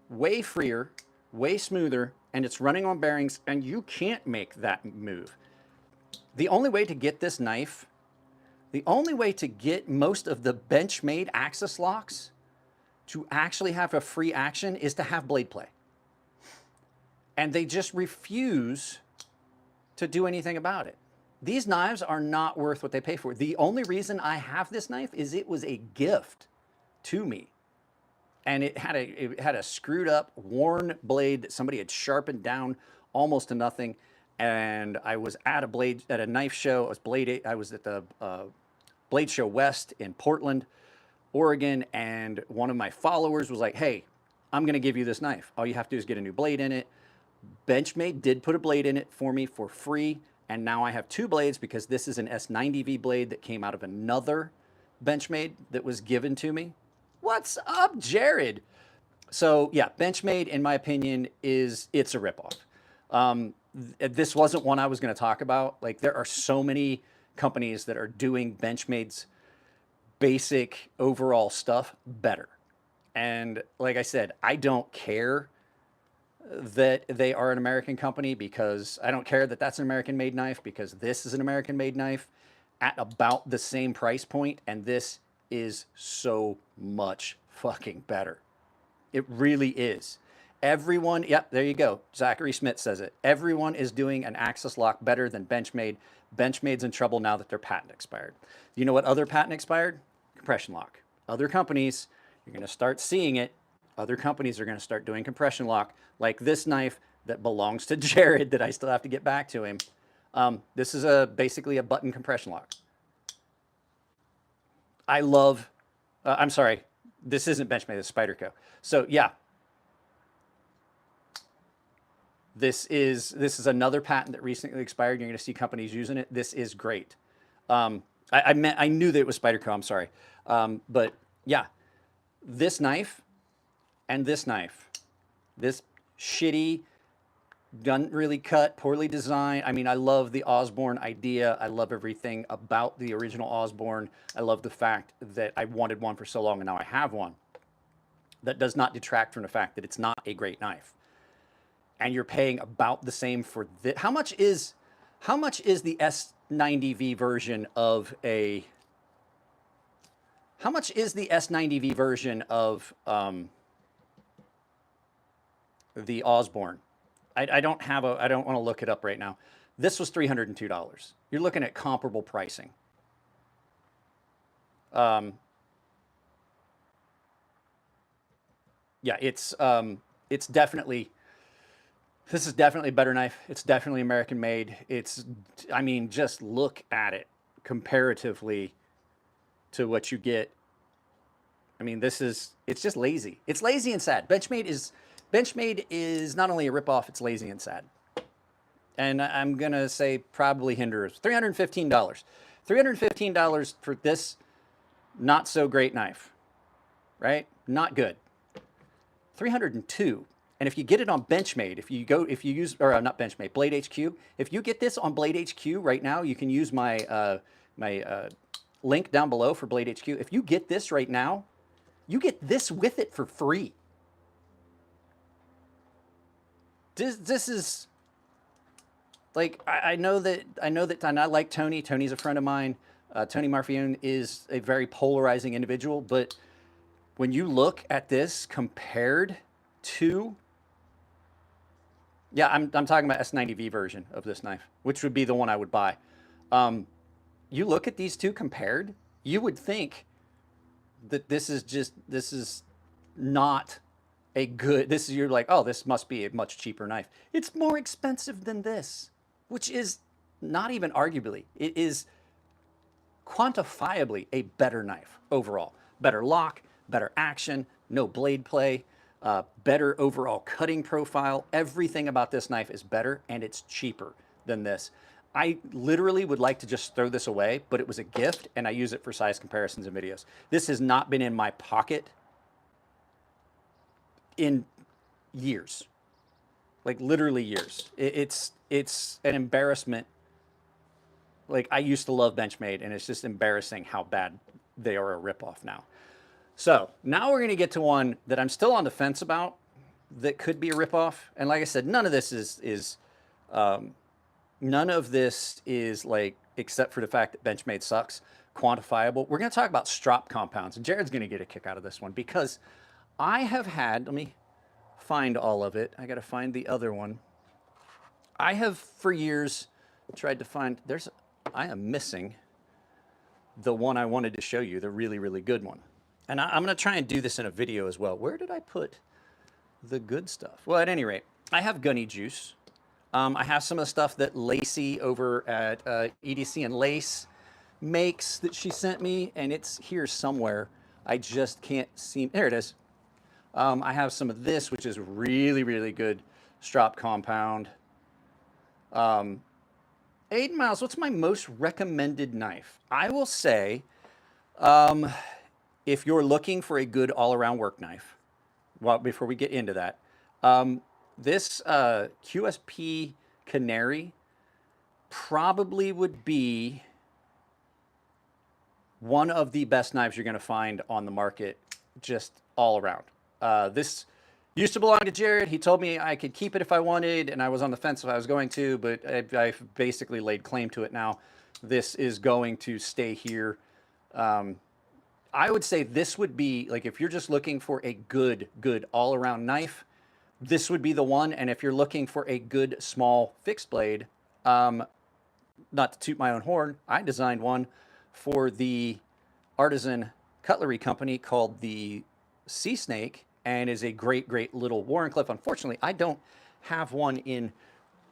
way freer, way smoother, and it's running on bearings, and you can't make that move. The only way to get this knife, the only way to get most of the Benchmade axis locks to actually have a free action is to have blade play. And they just refuse to do anything about it. These knives are not worth what they pay for. The only reason I have this knife is it was a gift to me. And it had a screwed up, worn blade that somebody had sharpened down almost to nothing. And I was at a knife show. I was at the Blade Show West in Portland, Oregon, and one of my followers was like, hey, I'm gonna give you this knife. All you have to do is get a new blade in it. Benchmade did put a blade in it for me for free. And now I have 2 blades because this is an S90V blade that came out of another Benchmade that was given to me. What's up, Jared? So yeah, Benchmade, in my opinion, it's a ripoff. This wasn't one I was going to talk about. Like, there are so many companies that are doing Benchmade's basic overall stuff better. And like I said, I don't care that they are an American company, because I don't care that that's an American-made knife, because this is an American-made knife at about the same price point, and this is so much fucking better. It really is. Everyone, yep, there you go. Zachary Smith says it. Everyone is doing an axis lock better than Benchmade. Benchmade's in trouble now that their patent expired. You know what other patent expired? Compression lock. Other companies, you're going to start seeing it. Other companies are going to start doing compression lock, like this knife that belongs to Jared that I still have to get back to him. This is basically a button compression lock. I love, I'm sorry, this isn't Benchmade, it's Spyderco. So yeah, this is another patent that recently expired. You're going to see companies using it. This is great. I knew that it was Spyderco, I'm sorry. But yeah, this knife and this knife, this shitty, doesn't really cut, poorly designed. I mean, I love the Osborne idea. I love everything about the original Osborne. I love the fact that I wanted one for so long and now I have one. That does not detract from the fact that it's not a great knife. And you're paying about the same for this. How much is the S90V version of a, how much is the S90V version of the Osborne? I don't want to look it up right now. This was $302. You're looking at comparable pricing. Yeah, it's definitely, this is definitely a better knife. It's definitely American made. I mean, just look at it comparatively to what you get. I mean, it's just lazy. It's lazy and sad. Benchmade is Benchmade is not only a ripoff, it's lazy and sad. And I'm going to say probably hinders. $315. $315 for this not so great knife, right? Not good. 302. And if you get it on Benchmade, if you use, or not Benchmade, Blade HQ, if you get this on Blade HQ right now, you can use my link down below for Blade HQ. If you get this right now, you get this with it for free. This is like, I know that, and I like Tony. Tony's a friend of mine. Tony Marfione is a very polarizing individual, but when you look at this compared to, yeah, I'm talking about S90V version of this knife, which would be the one I would buy. You look at these two compared, you would think that this is not a good, you're like, oh, this must be a much cheaper knife. It's more expensive than this, which is not even arguably, it is quantifiably a better knife overall. Better lock, better action, no blade play, better overall cutting profile. Everything about this knife is better, and it's cheaper than this. I literally would like to just throw this away, but it was a gift, and I use it for size comparisons and videos. This has not been in my pocket in years, like literally years. It's an embarrassment. Like, I used to love Benchmade, and it's just embarrassing how bad they are a ripoff now. So now we're going to get to one that I'm still on the fence about that could be a ripoff. And like I said, none of this is like, except for the fact that Benchmade sucks, quantifiable. We're going to talk about strop compounds, and Jared's going to get a kick out of this one because I have had, let me find all of it. I got to find the other one. I have for years tried to find, I am missing the one I wanted to show you, the really, really good one. And I'm going to try and do this in a video as well. Where did I put the good stuff? Well, at any rate, I have Gunny Juice. I have some of the stuff that Lacey over at EDC and Lace makes that she sent me, and it's here somewhere. I just can't seem, there it is. I have some of this, which is really, really good strop compound. Aiden Miles, what's my most recommended knife? I will say, if you're looking for a good all-around work knife, well, before we get into that, this QSP Canary probably would be one of the best knives you're going to find on the market, just all around. This used to belong to Jared. He told me I could keep it if I wanted, and I was on the fence if I was going to, but I've basically laid claim to it now. This is going to stay here. I would say this would be, like, if you're just looking for a good all-around knife, this would be the one. And if you're looking for a good small fixed blade, not to toot my own horn, I designed one for the Artisan Cutlery Company called the Sea Snake, and is a great little Warrenclyffe. Unfortunately, I don't have one in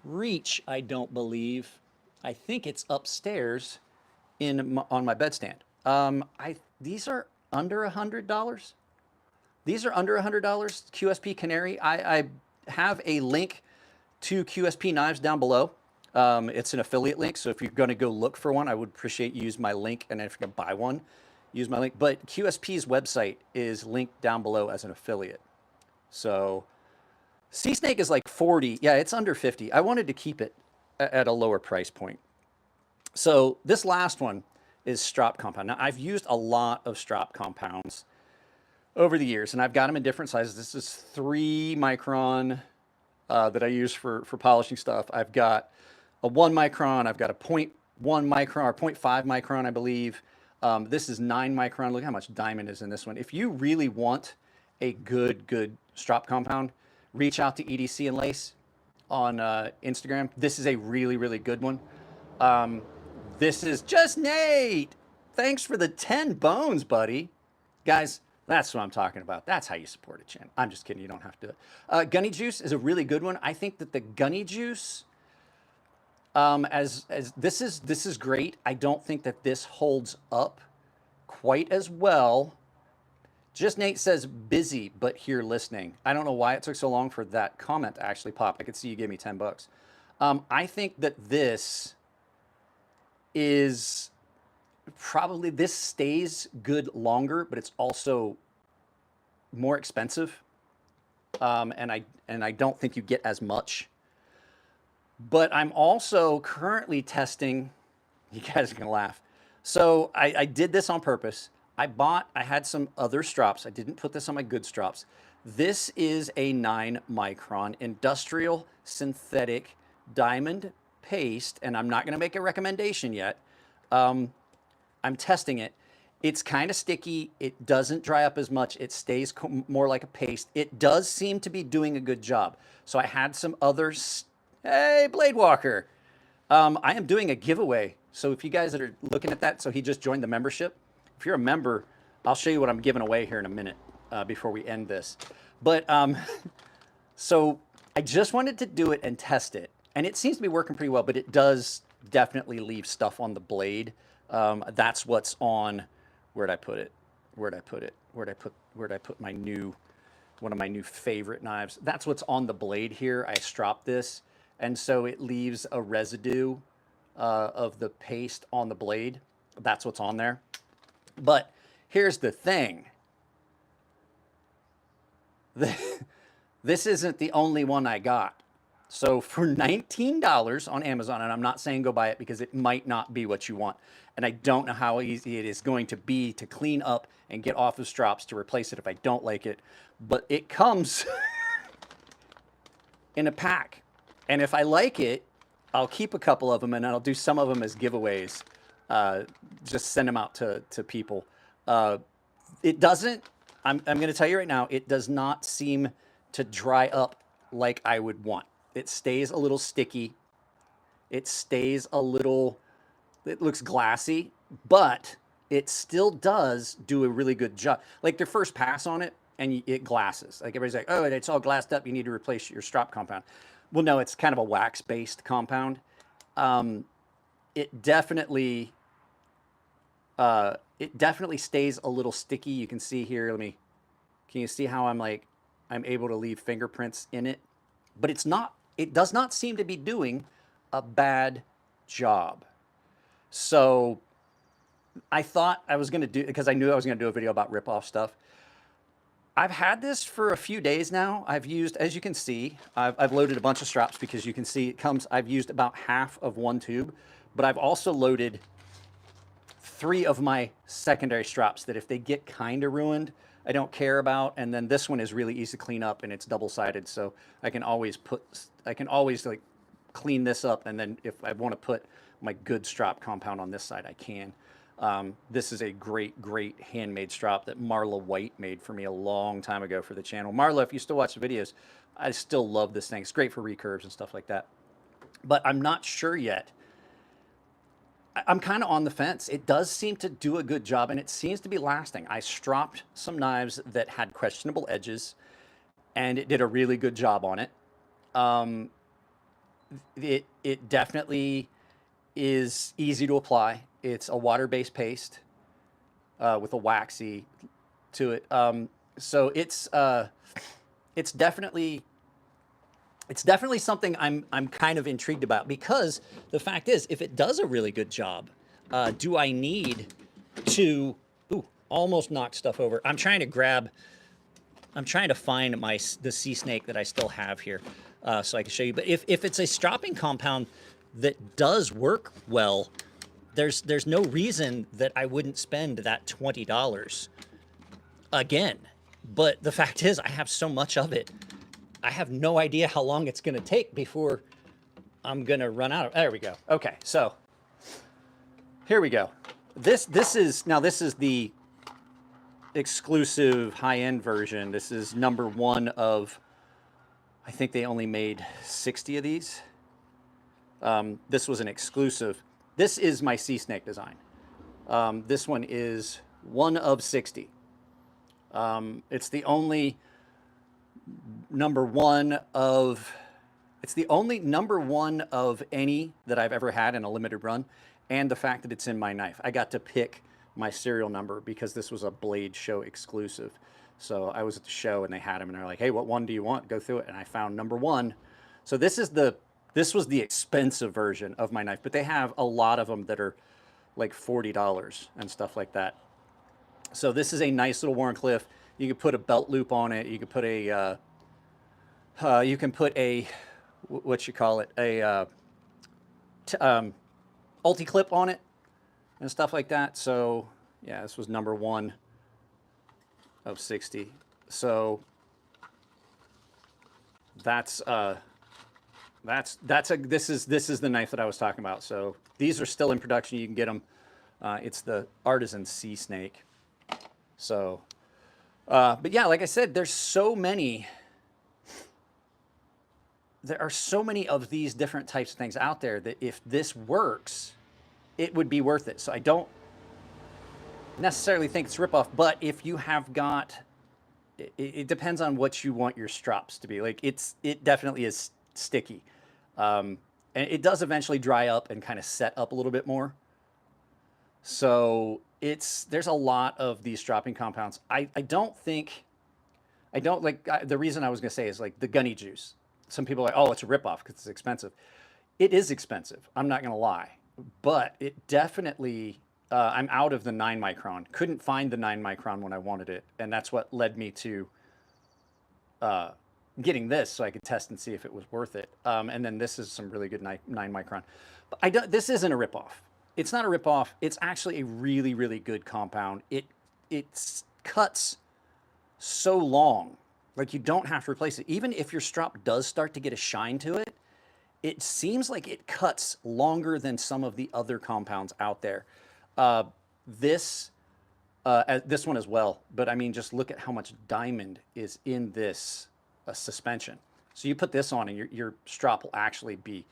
reach, I don't believe. I think it's upstairs on my bedstand. These are under $100. These are under $100, QSP Canary. I have a link to QSP Knives down below. It's an affiliate link, so if you're going to go look for one, I would appreciate you use my link, and if you're going to buy one, use my link. But QSP's website is linked down below as an affiliate. So Sea Snake is like 40. Yeah, it's under 50. I wanted to keep it at a lower price point. So this last one is strop compound. Now, I've used a lot of strop compounds over the years, and I've got them in different sizes. This is 3 micron that I use for polishing stuff. I've got a 1 micron. I've got a 0.1 micron or 0.5 micron, I believe. This is 9 micron. Look how much diamond is in this one. If you really want a good strop compound, reach out to EDC and Lace on Instagram. This is a really good one. This is just Nate. Thanks for the 10 bones, buddy. Guys, that's what I'm talking about. That's how you support a channel. I'm just kidding. You don't have to. Gunny Juice is a really good one. I think that the Gunny Juice, this is great. I don't think that this holds up quite as well Just Nate says busy, but here listening. I don't know why it took so long for that comment to actually pop. I could see you gave me $10. I think that this is probably, this stays good longer, but it's also more expensive. And I don't think you get as much. But I'm also currently testing, you guys are gonna laugh. So I did this on purpose. I had some other strops. I didn't put this on my good strops. This is a 9 micron industrial synthetic diamond paste, and I'm not gonna make a recommendation yet. I'm testing it. It's kind of sticky. It doesn't dry up as much. It stays more like a paste. It does seem to be doing a good job. So I had some others. Hey, Blade Walker. I am doing a giveaway. So if you guys that are looking at that, so he just joined the membership. If you're a member, I'll show you what I'm giving away here in a minute before we end this. But so I just wanted to do it and test it. And it seems to be working pretty well, but it does definitely leave stuff on the blade. That's what's on, where'd I put it? Where'd I put it? Where'd I put my new, one of my new favorite knives? That's what's on the blade here. I stropped this. And so it leaves a residue of the paste on the blade. That's what's on there. But here's the thing. This isn't the only one I got. So for $19 on Amazon, and I'm not saying go buy it because it might not be what you want. And I don't know how easy it is going to be to clean up and get off of strops to replace it if I don't like it. But it comes in a pack. And if I like it, I'll keep a couple of them and I'll do some of them as giveaways. Just send them out to people. It doesn't, I'm going to tell you right now, it does not seem to dry up like I would want. It stays a little sticky. It stays a little, it looks glassy, but it still does do a really good job. Like their first pass on it and it glasses. Like everybody's like, oh, it's all glassed up. You need to replace your strop compound. Well, no, it's kind of a wax-based compound. It definitely stays a little sticky. You can see here, can you see how I'm able to leave fingerprints in it? But it does not seem to be doing a bad job. So I thought I was gonna do, because I knew I was gonna do a video about Ripoff stuff. I've had this for a few days now. I've used, as you can see, I've loaded a bunch of straps because you can see it comes, I've used about half of one tube, but I've also loaded 3 of my secondary straps that if they get kind of ruined, I don't care about. And then this one is really easy to clean up and it's double-sided. So I can always like clean this up. And then if I want to put my good strap compound on this side, I can. This is a great, great handmade strop that Marla White made for me a long time ago for the channel. Marla, if you still watch the videos, I still love this thing. It's great for recurves and stuff like that. But I'm not sure yet. I'm kind of on the fence. It does seem to do a good job and it seems to be lasting. I stropped some knives that had questionable edges and it did a really good job on it. It definitely is easy to apply. It's a water-based paste with a waxy to it. So it's definitely something I'm kind of intrigued about, because the fact is, if it does a really good job, do I need to, almost knock stuff over. I'm trying to find the sea snake that I still have here so I can show you. But if it's a stropping compound that does work well, there's no reason that I wouldn't spend that $20 again. But the fact is, I have so much of it. I have no idea how long it's going to take before I'm going to run out of. There we go. Okay, so here we go. This is the exclusive high-end version. This is #1 of, I think they only made 60 of these. This was an exclusive. This is my sea snake design. This one is 1 of 60. It's the only #1 of, it's the only #1 of any that I've ever had in a limited run, and the fact that it's in my knife. I got to pick my serial number because this was a Blade Show exclusive. So I was at the show and they had them and they're like, hey, what one do you want? Go through it. And I found number 1. So this was the expensive version of my knife, but they have a lot of them that are like $40 and stuff like that. So this is a nice little Wharncliffe. You can put a belt loop on it. You can put a, what you call it, a ulti clip on it and stuff like that. So yeah, this was number 1 of 60. So this is the knife that I was talking about. So these are still in production. You can get them. It's the Artisan Sea Snake. So, but yeah, like I said, there are so many of these different types of things out there that if this works, it would be worth it. So I don't necessarily think it's ripoff, but if you have got, it depends on what you want your strops to be. Like it definitely is sticky. And it does eventually dry up and kind of set up a little bit more. So there's a lot of these stropping compounds. The reason I was going to say is like the Gunny Juice. Some people are like, oh, it's a ripoff because it's expensive. It is expensive. I'm not going to lie, but it definitely, I'm out of the 9 micron. Couldn't find the 9 micron when I wanted it. And that's what led me to getting this so I could test and see if it was worth it. And then this is some really good 9 micron. But this isn't a ripoff. It's not a ripoff. It's actually a really, really good compound. It cuts so long, like you don't have to replace it. Even if your strop does start to get a shine to it, it seems like it cuts longer than some of the other compounds out there. This one as well, but I mean, just look at how much diamond is in this suspension. So you put this on and your strop will actually be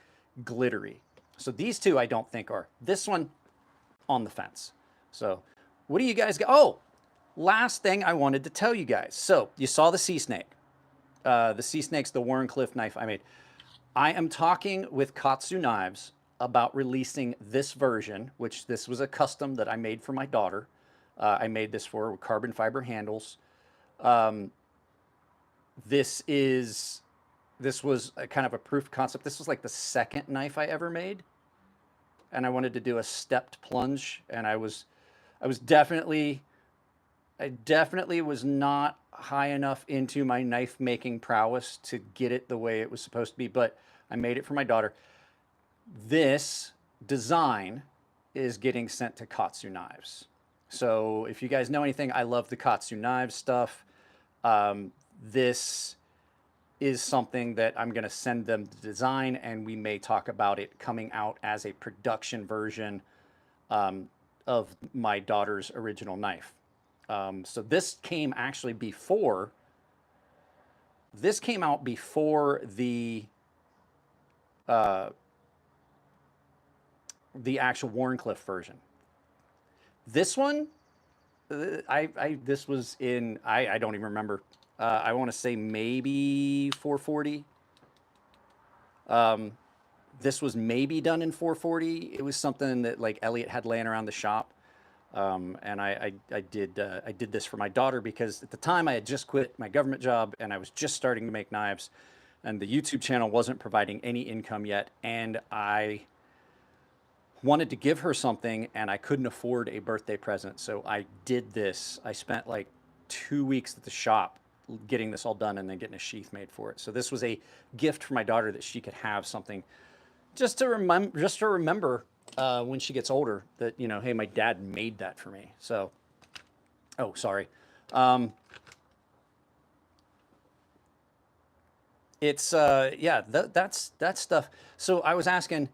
glittery. So these two I don't think are. This one, on the fence. So what do you guys got? Oh, last thing I wanted to tell you guys. So you saw the Sea Snake. The Sea Snake's the Wharncliffe knife I made. I am talking with KATSU Knives about releasing this version, which this was a custom that I made for my daughter. I made this for her with carbon fiber handles. This was a kind of a proof of concept. This was like the second knife I ever made. And I wanted to do a stepped plunge. And I definitely was not high enough into my knife making prowess to get it the way it was supposed to be, but I made it for my daughter. This design is getting sent to KATSU Knives. So if you guys know anything, I love the KATSU Knives stuff. This is something that I'm going to send them the design, and we may talk about it coming out as a production version of my daughter's original knife. So this came actually before. This came out before the actual Wharncliffe version. This one, this was in, I don't even remember. I want to say maybe 440. This was maybe done in 440. It was something that like Elliot had laying around the shop. And I did this for my daughter because at the time I had just quit my government job and I was just starting to make knives, and the YouTube channel wasn't providing any income yet. And I wanted to give her something and I couldn't afford a birthday present. So I did this. I spent like 2 weeks at the shop getting this all done and then getting a sheath made for it. So this was a gift for my daughter that she could have something just to remember when she gets older that, you know, hey, my dad made that for me. So, oh, sorry. It's, yeah, that's stuff. So I was asking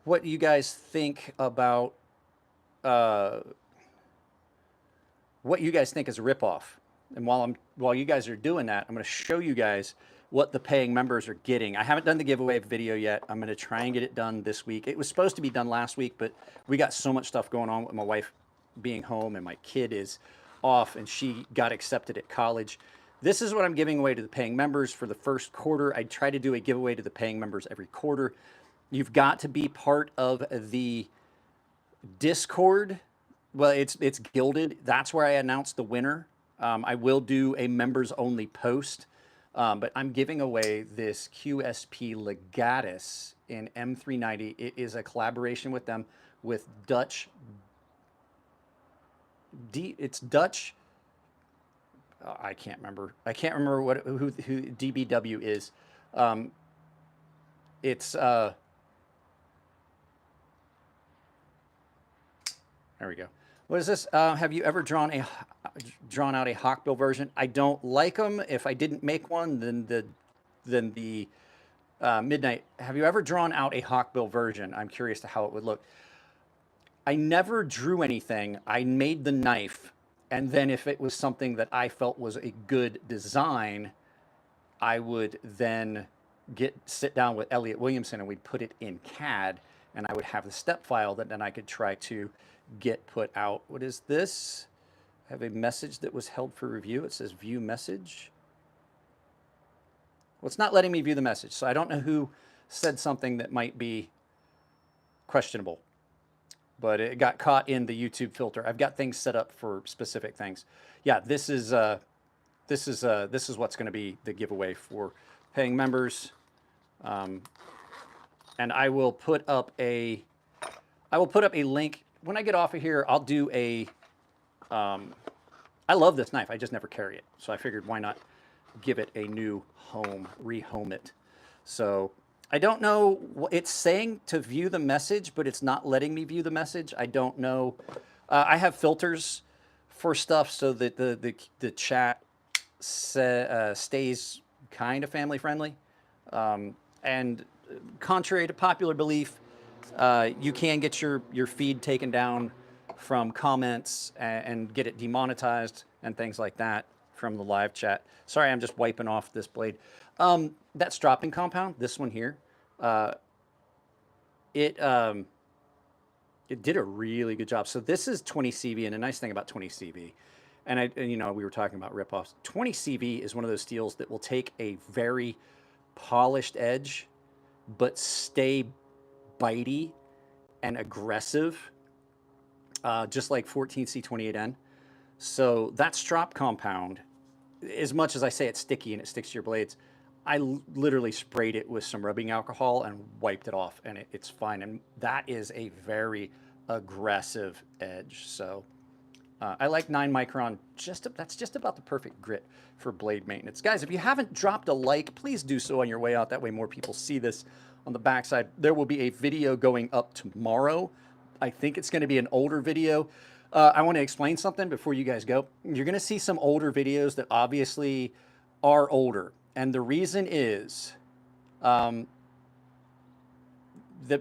what you guys think about, what you guys think is a ripoff. And while you guys are doing that, I'm going to show you guys what the paying members are getting. I haven't done the giveaway video yet. I'm going to try and get it done this week. It was supposed to be done last week, but we got so much stuff going on with my wife being home and my kid is off and she got accepted at college. This is what I'm giving away to the paying members for the first quarter. I try to do a giveaway to the paying members every quarter. You've got to be part of the Discord Well, it's gilded. That's where I announced the winner. I will do a members only post, but I'm giving away this QSP Legatus in M390. It is a collaboration with them with Dutch. It's Dutch. I can't remember. I can't remember who DBW is. It's there we go. What is this? Have you ever drawn out a hawkbill version? I don't like them. If I didn't make one, then the midnight. Have you ever drawn out a hawkbill version? I'm curious to how it would look. I never drew anything. I made the knife, and then if it was something that I felt was a good design, I would then sit down with Elliot Williamson and we'd put it in CAD, and I would have the step file that then I could try to get put out. What is this? I have a message that was held for review. It says view message. Well, it's not letting me view the message, so I don't know who said something that might be questionable, but it got caught in the YouTube filter. I've got things set up for specific things. Yeah, this is what's going to be the giveaway for paying members, and I will put up a link when I get off of here. I'll do a. I love this knife. I just never carry it, so I figured why not give it a new home, rehome it. So I don't know what it's saying to view the message, but it's not letting me view the message. I don't know. I have filters for stuff so that the chat stays kind of family friendly. And contrary to popular belief, you can get your feed taken down from comments and get it demonetized and things like that from the live chat. Sorry, I'm just wiping off this blade. That stropping compound, this one here, it did a really good job. So this is 20 CV, and a nice thing about 20 CV, and you know, we were talking about ripoffs. 20 CV is one of those steels that will take a very polished edge, but stay bitey and aggressive, just like 14C28N. So that strop compound, as much as I say it's sticky and it sticks to your blades, I literally sprayed it with some rubbing alcohol and wiped it off, and it's fine. And that is a very aggressive edge. So I like 9 micron. That's just about the perfect grit for blade maintenance. Guys, if you haven't dropped a like, please do so on your way out. That way more people see this on the backside. There will be a video going up tomorrow. I think it's going to be an older video. I want to explain something before you guys go. You're going to see some older videos that obviously are older. And the reason is, the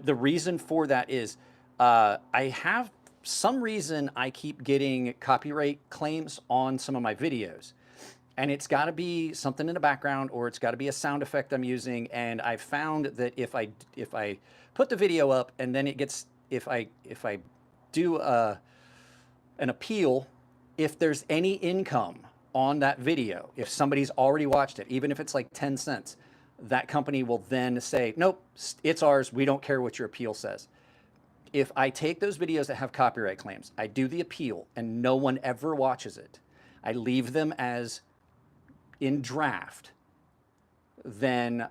reason for that is, I have some reason I keep getting copyright claims on some of my videos. And it's got to be something in the background, or it's got to be a sound effect I'm using. And I found that if I put the video up and then it gets, if I do an appeal, if there's any income on that video, if somebody's already watched it, even if it's like 10 cents, that company will then say, nope, it's ours. We don't care what your appeal says. If I take those videos that have copyright claims, I do the appeal and no one ever watches it, I leave them as in draft, then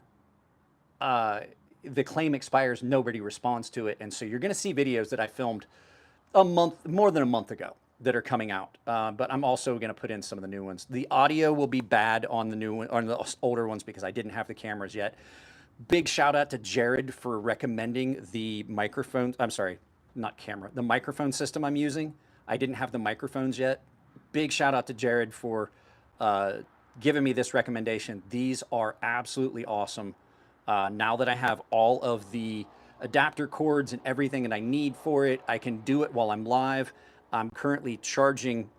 the claim expires, nobody responds to it. And so you're going to see videos that I filmed more than a month ago that are coming out. But I'm also going to put in some of the new ones. The audio will be bad on the new one, on the older ones, because I didn't have the cameras yet. Big shout out to Jared for recommending the microphone. I'm sorry, not camera, the microphone system I'm using. I didn't have the microphones yet. Big shout out to Jared for giving me this recommendation. These are absolutely awesome. Now that I have all of the adapter cords and everything that I need for it, I can do it while I'm live. I'm currently charging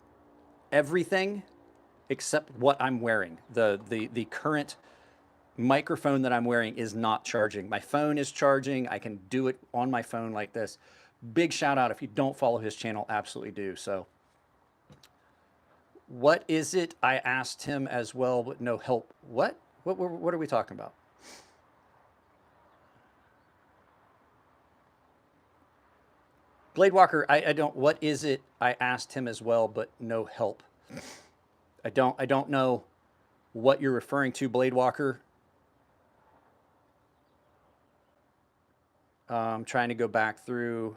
everything except what I'm wearing. The current microphone that I'm wearing is not charging. My phone is charging. I can do it on my phone like this. Big shout out. If you don't follow his channel, absolutely do. So what is it? I asked him as well, but no help. What are we talking about? Blade Walker, I don't, what is it? I asked him as well, but no help. I don't know what you're referring to, Blade Walker. I'm trying to go back through.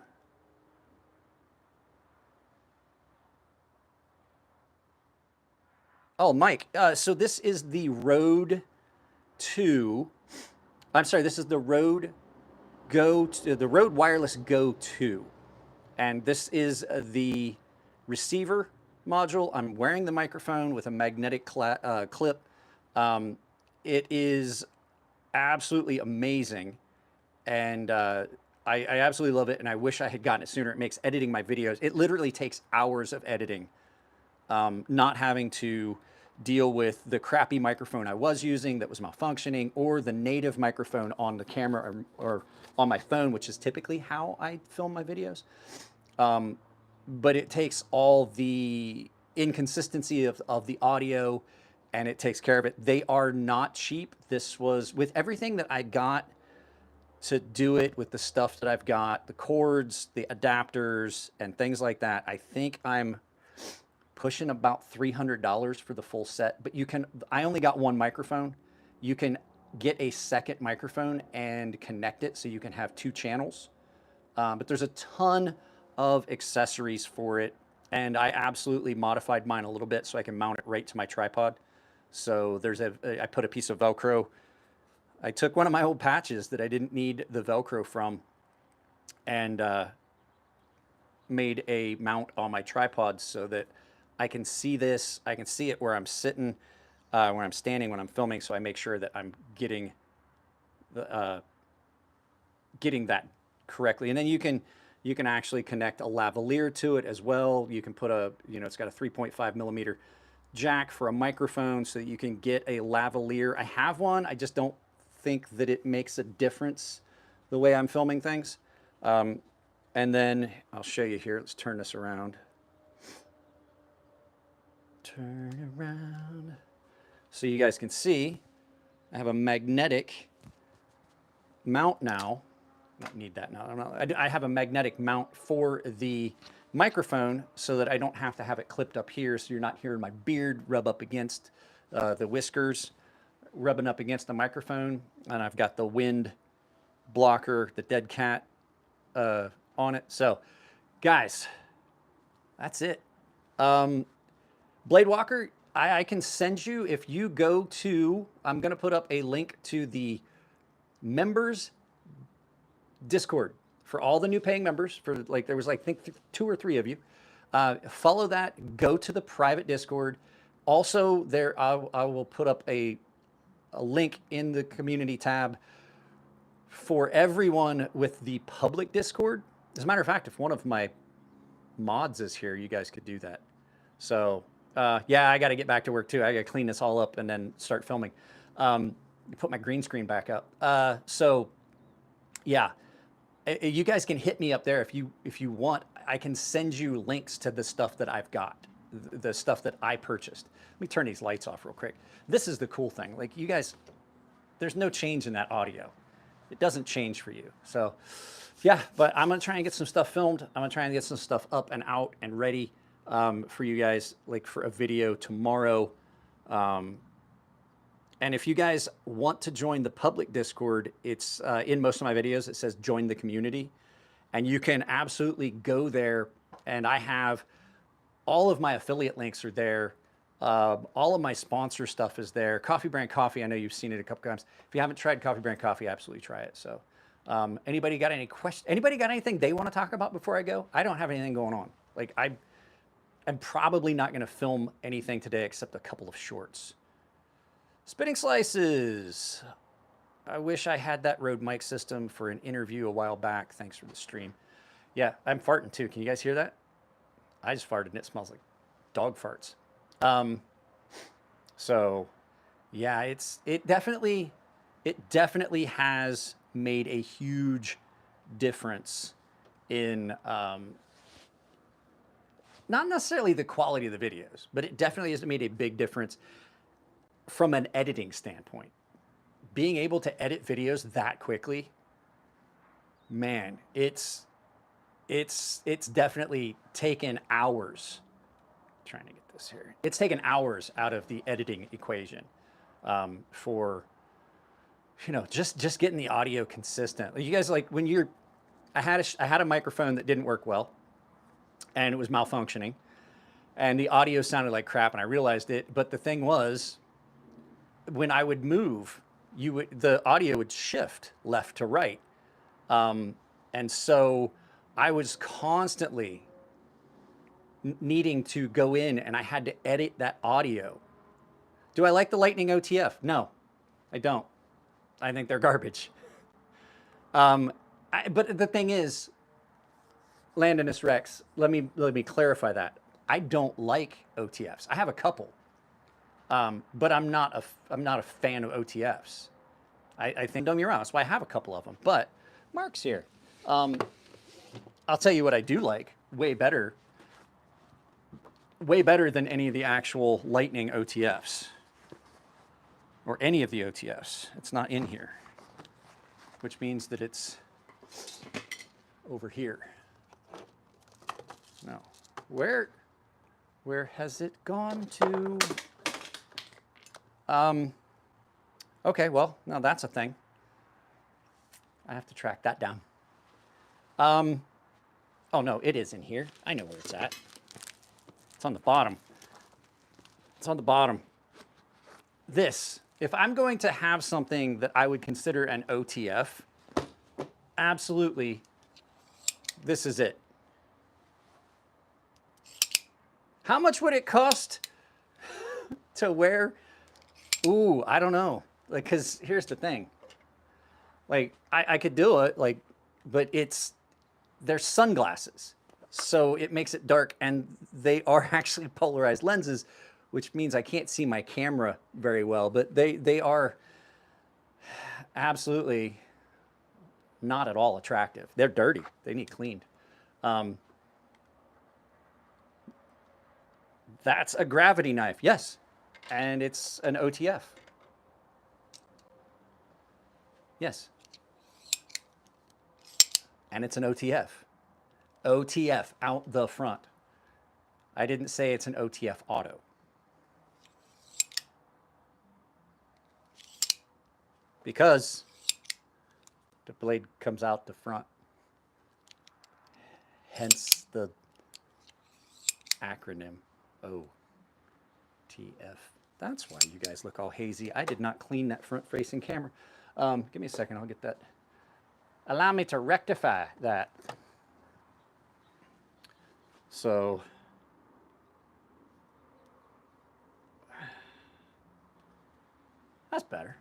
Oh, Mike. So this is the Rode 2. I'm sorry, this is the Rode the Rode Wireless Go 2. And this is the receiver module. I'm wearing the microphone with a magnetic clip. It is absolutely amazing. And I absolutely love it. And I wish I had gotten it sooner. It makes editing my videos. It literally takes hours of editing. Not having to deal with the crappy microphone I was using that was malfunctioning, or the native microphone on the camera or on my phone, which is typically how I film my videos. But it takes all the inconsistency of the audio and it takes care of it. They are not cheap. This was with everything that I got to do it, with the stuff that I've got, the cords, the adapters, and things like that. I think I'm pushing about $300 for the full set, but I only got one microphone. You can get a second microphone and connect it so you can have 2 channels. But there's a ton of accessories for it. And I absolutely modified mine a little bit so I can mount it right to my tripod. So I put a piece of Velcro. I took one of my old patches that I didn't need the Velcro from and made a mount on my tripod so that I can see this. I can see it where I'm sitting, where I'm standing, when I'm filming. So I make sure that I'm getting that correctly. And then you can actually connect a lavalier to it as well. You can put it's got a 3.5 millimeter jack for a microphone so that you can get a lavalier. I have one. I just don't think that it makes a difference the way I'm filming things. And then I'll show you here. Let's turn this around. Turn around. So you guys can see I have a magnetic mount now. I don't need that now. I have a magnetic mount for the microphone so that I don't have to have it clipped up here, so you're not hearing my beard rub up against the whiskers, rubbing up against the microphone. And I've got the wind blocker, the dead cat on it. So guys, that's it. Blade Walker, I can send you, if you go to, I'm going to put up a link to the members Discord for all the new paying members. For there was I think 2 or 3 of you. Follow that. Go to the private Discord. Also, there I will put up a link in the community tab for everyone with the public Discord. As a matter of fact, if one of my mods is here, you guys could do that. So yeah, I got to get back to work too. I got to clean this all up and then start filming. Put my green screen back up. So yeah. You guys can hit me up there if you want. I can send you links to the stuff that I've got, the stuff that I purchased. Let me turn these lights off real quick. This is the cool thing. Like, you guys, there's no change in that audio. It doesn't change for you. So yeah, but I'm gonna try and get some stuff filmed. I'm gonna try and get some stuff up and out and ready for you guys, like for a video tomorrow. And if you guys want to join the public Discord, it's in most of my videos, it says join the community. And you can absolutely go there. And I have all of my affiliate links are there. All of my sponsor stuff is there. Coffee Brand Coffee, I know you've seen it a couple times. If you haven't tried Coffee Brand Coffee, absolutely try it. So anybody got any questions? Anybody got anything they want to talk about before I go? I don't have anything going on. Like, I'm probably not going to film anything today except a couple of shorts. Spinning Slices. I wish I had that Rode mic system for an interview a while back. Thanks for the stream. Yeah, I'm farting too. Can you guys hear that? I just farted and it smells like dog farts. So yeah, it definitely has made a huge difference in not necessarily the quality of the videos, but it definitely has made a big difference from an editing standpoint. Being able to edit videos that quickly, man, it's it's definitely taken hours. Trying to get this here. It's taken hours out of the editing equation for, you know, just getting the audio consistent. You guys, like, when you're, I had a microphone that didn't work well, and it was malfunctioning, and the audio sounded like crap, and I realized it. But the thing was, when I would move, the audio would shift left to right, and so I was constantly needing to go in, and I had to edit that audio. Do I like the Lightning OTF? No, I don't. I think they're garbage. But the thing is, Landonus Rex, let me clarify that. I don't like OTFs. I have a couple, but I'm not a fan of OTFs. I think, don't get me wrong, that's why I have a couple of them. But Mark's here. I'll tell you what I do like way better than any of the actual Lightning OTFs or any of the OTFs. It's not in here, which means that it's over here. No, where has it gone to? Okay, well, now that's a thing. I have to track that down. Oh no, it is in here. I know where it's at. It's on the bottom. It's on the bottom. This, if I'm going to have something that I would consider an OTF, absolutely, this is it. How much would it cost to wear? Ooh, I don't know. Like, cause here's the thing. Like, I could do it, like, but they're sunglasses. So it makes it dark, and they are actually polarized lenses, which means I can't see my camera very well, but they are absolutely not at all attractive. They're dirty. They need cleaned. That's a gravity knife, yes. And it's an OTF. Yes. And it's an OTF. OTF out the front. I didn't say it's an OTF auto. Because the blade comes out the front. Hence the acronym OTF. That's why you guys look all hazy. I did not clean that front-facing camera. Give me a second, I'll get that. Allow me to rectify that. So, that's better.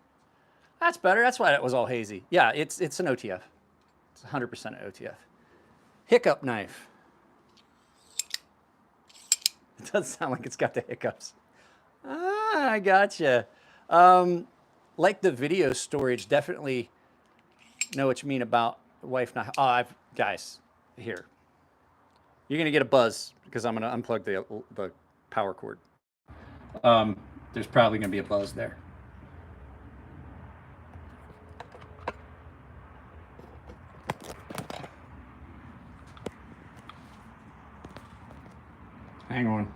That's better. That's why it was all hazy. Yeah, it's an OTF. It's 100% an OTF. Hiccup knife. It does sound like it's got the hiccups. Ah, I gotcha. Like the video storage, definitely know what you mean about wife knife. Oh, guys, here. You're gonna get a buzz because I'm gonna unplug the power cord. There's probably gonna be a buzz there. Hang on.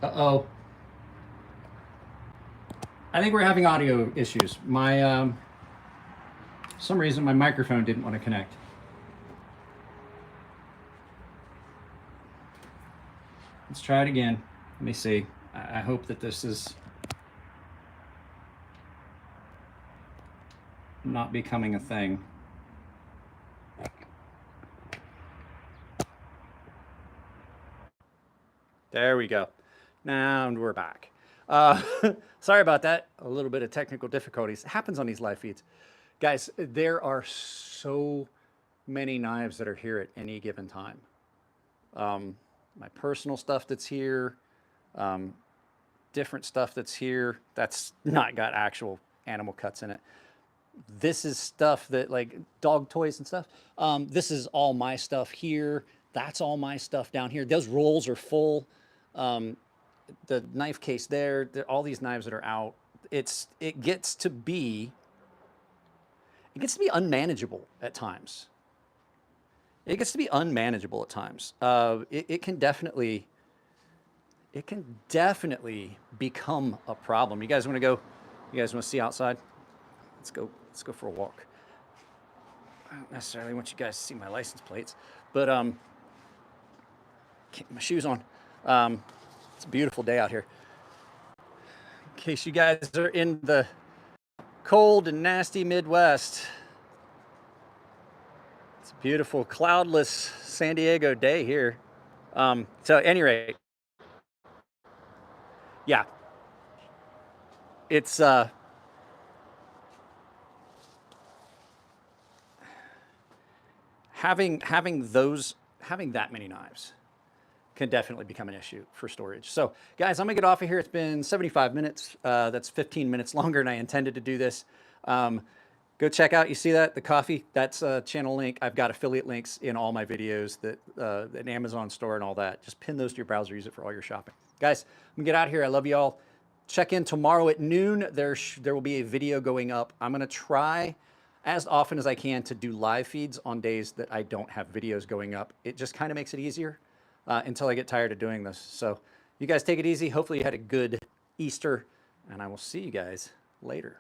Uh-oh. I think we're having audio issues. My, for some reason, my microphone didn't want to connect. Let's try it again. Let me see. I hope that this is not becoming a thing. There we go. Now we're back. Sorry about that. A little bit of technical difficulties. It happens on these live feeds. Guys, there are so many knives that are here at any given time. My personal stuff that's here, different stuff that's here that's not got actual animal cuts in it. This is stuff that, like, dog toys and stuff. This is all my stuff here. That's all my stuff down here. Those rolls are full. The knife case there, all these knives that are out, it gets to be unmanageable at times. It gets to be unmanageable at times. It can definitely become a problem. You guys want to go? You guys want to see outside? Let's go for a walk. I don't necessarily want you guys to see my license plates, but keep my shoes on. It's a beautiful day out here. In case you guys are in the cold and nasty Midwest, it's a beautiful cloudless San Diego day here. So at any rate, yeah, it's having that many knives can definitely become an issue for storage. So guys, I'm gonna get off of here. It's been 75 minutes. That's 15 minutes longer than I intended to do this. Go check out, you see that, the coffee, that's a channel link. I've got affiliate links in all my videos, that an Amazon store and all that. Just pin those to your browser, use it for all your shopping. Guys, I'm gonna get out of here. I love you all. Check in tomorrow at noon. There will be a video going up. I'm gonna try as often as I can to do live feeds on days that I don't have videos going up. It just kind of makes it easier until I get tired of doing this. So you guys take it easy. Hopefully you had a good Easter, and I will see you guys later.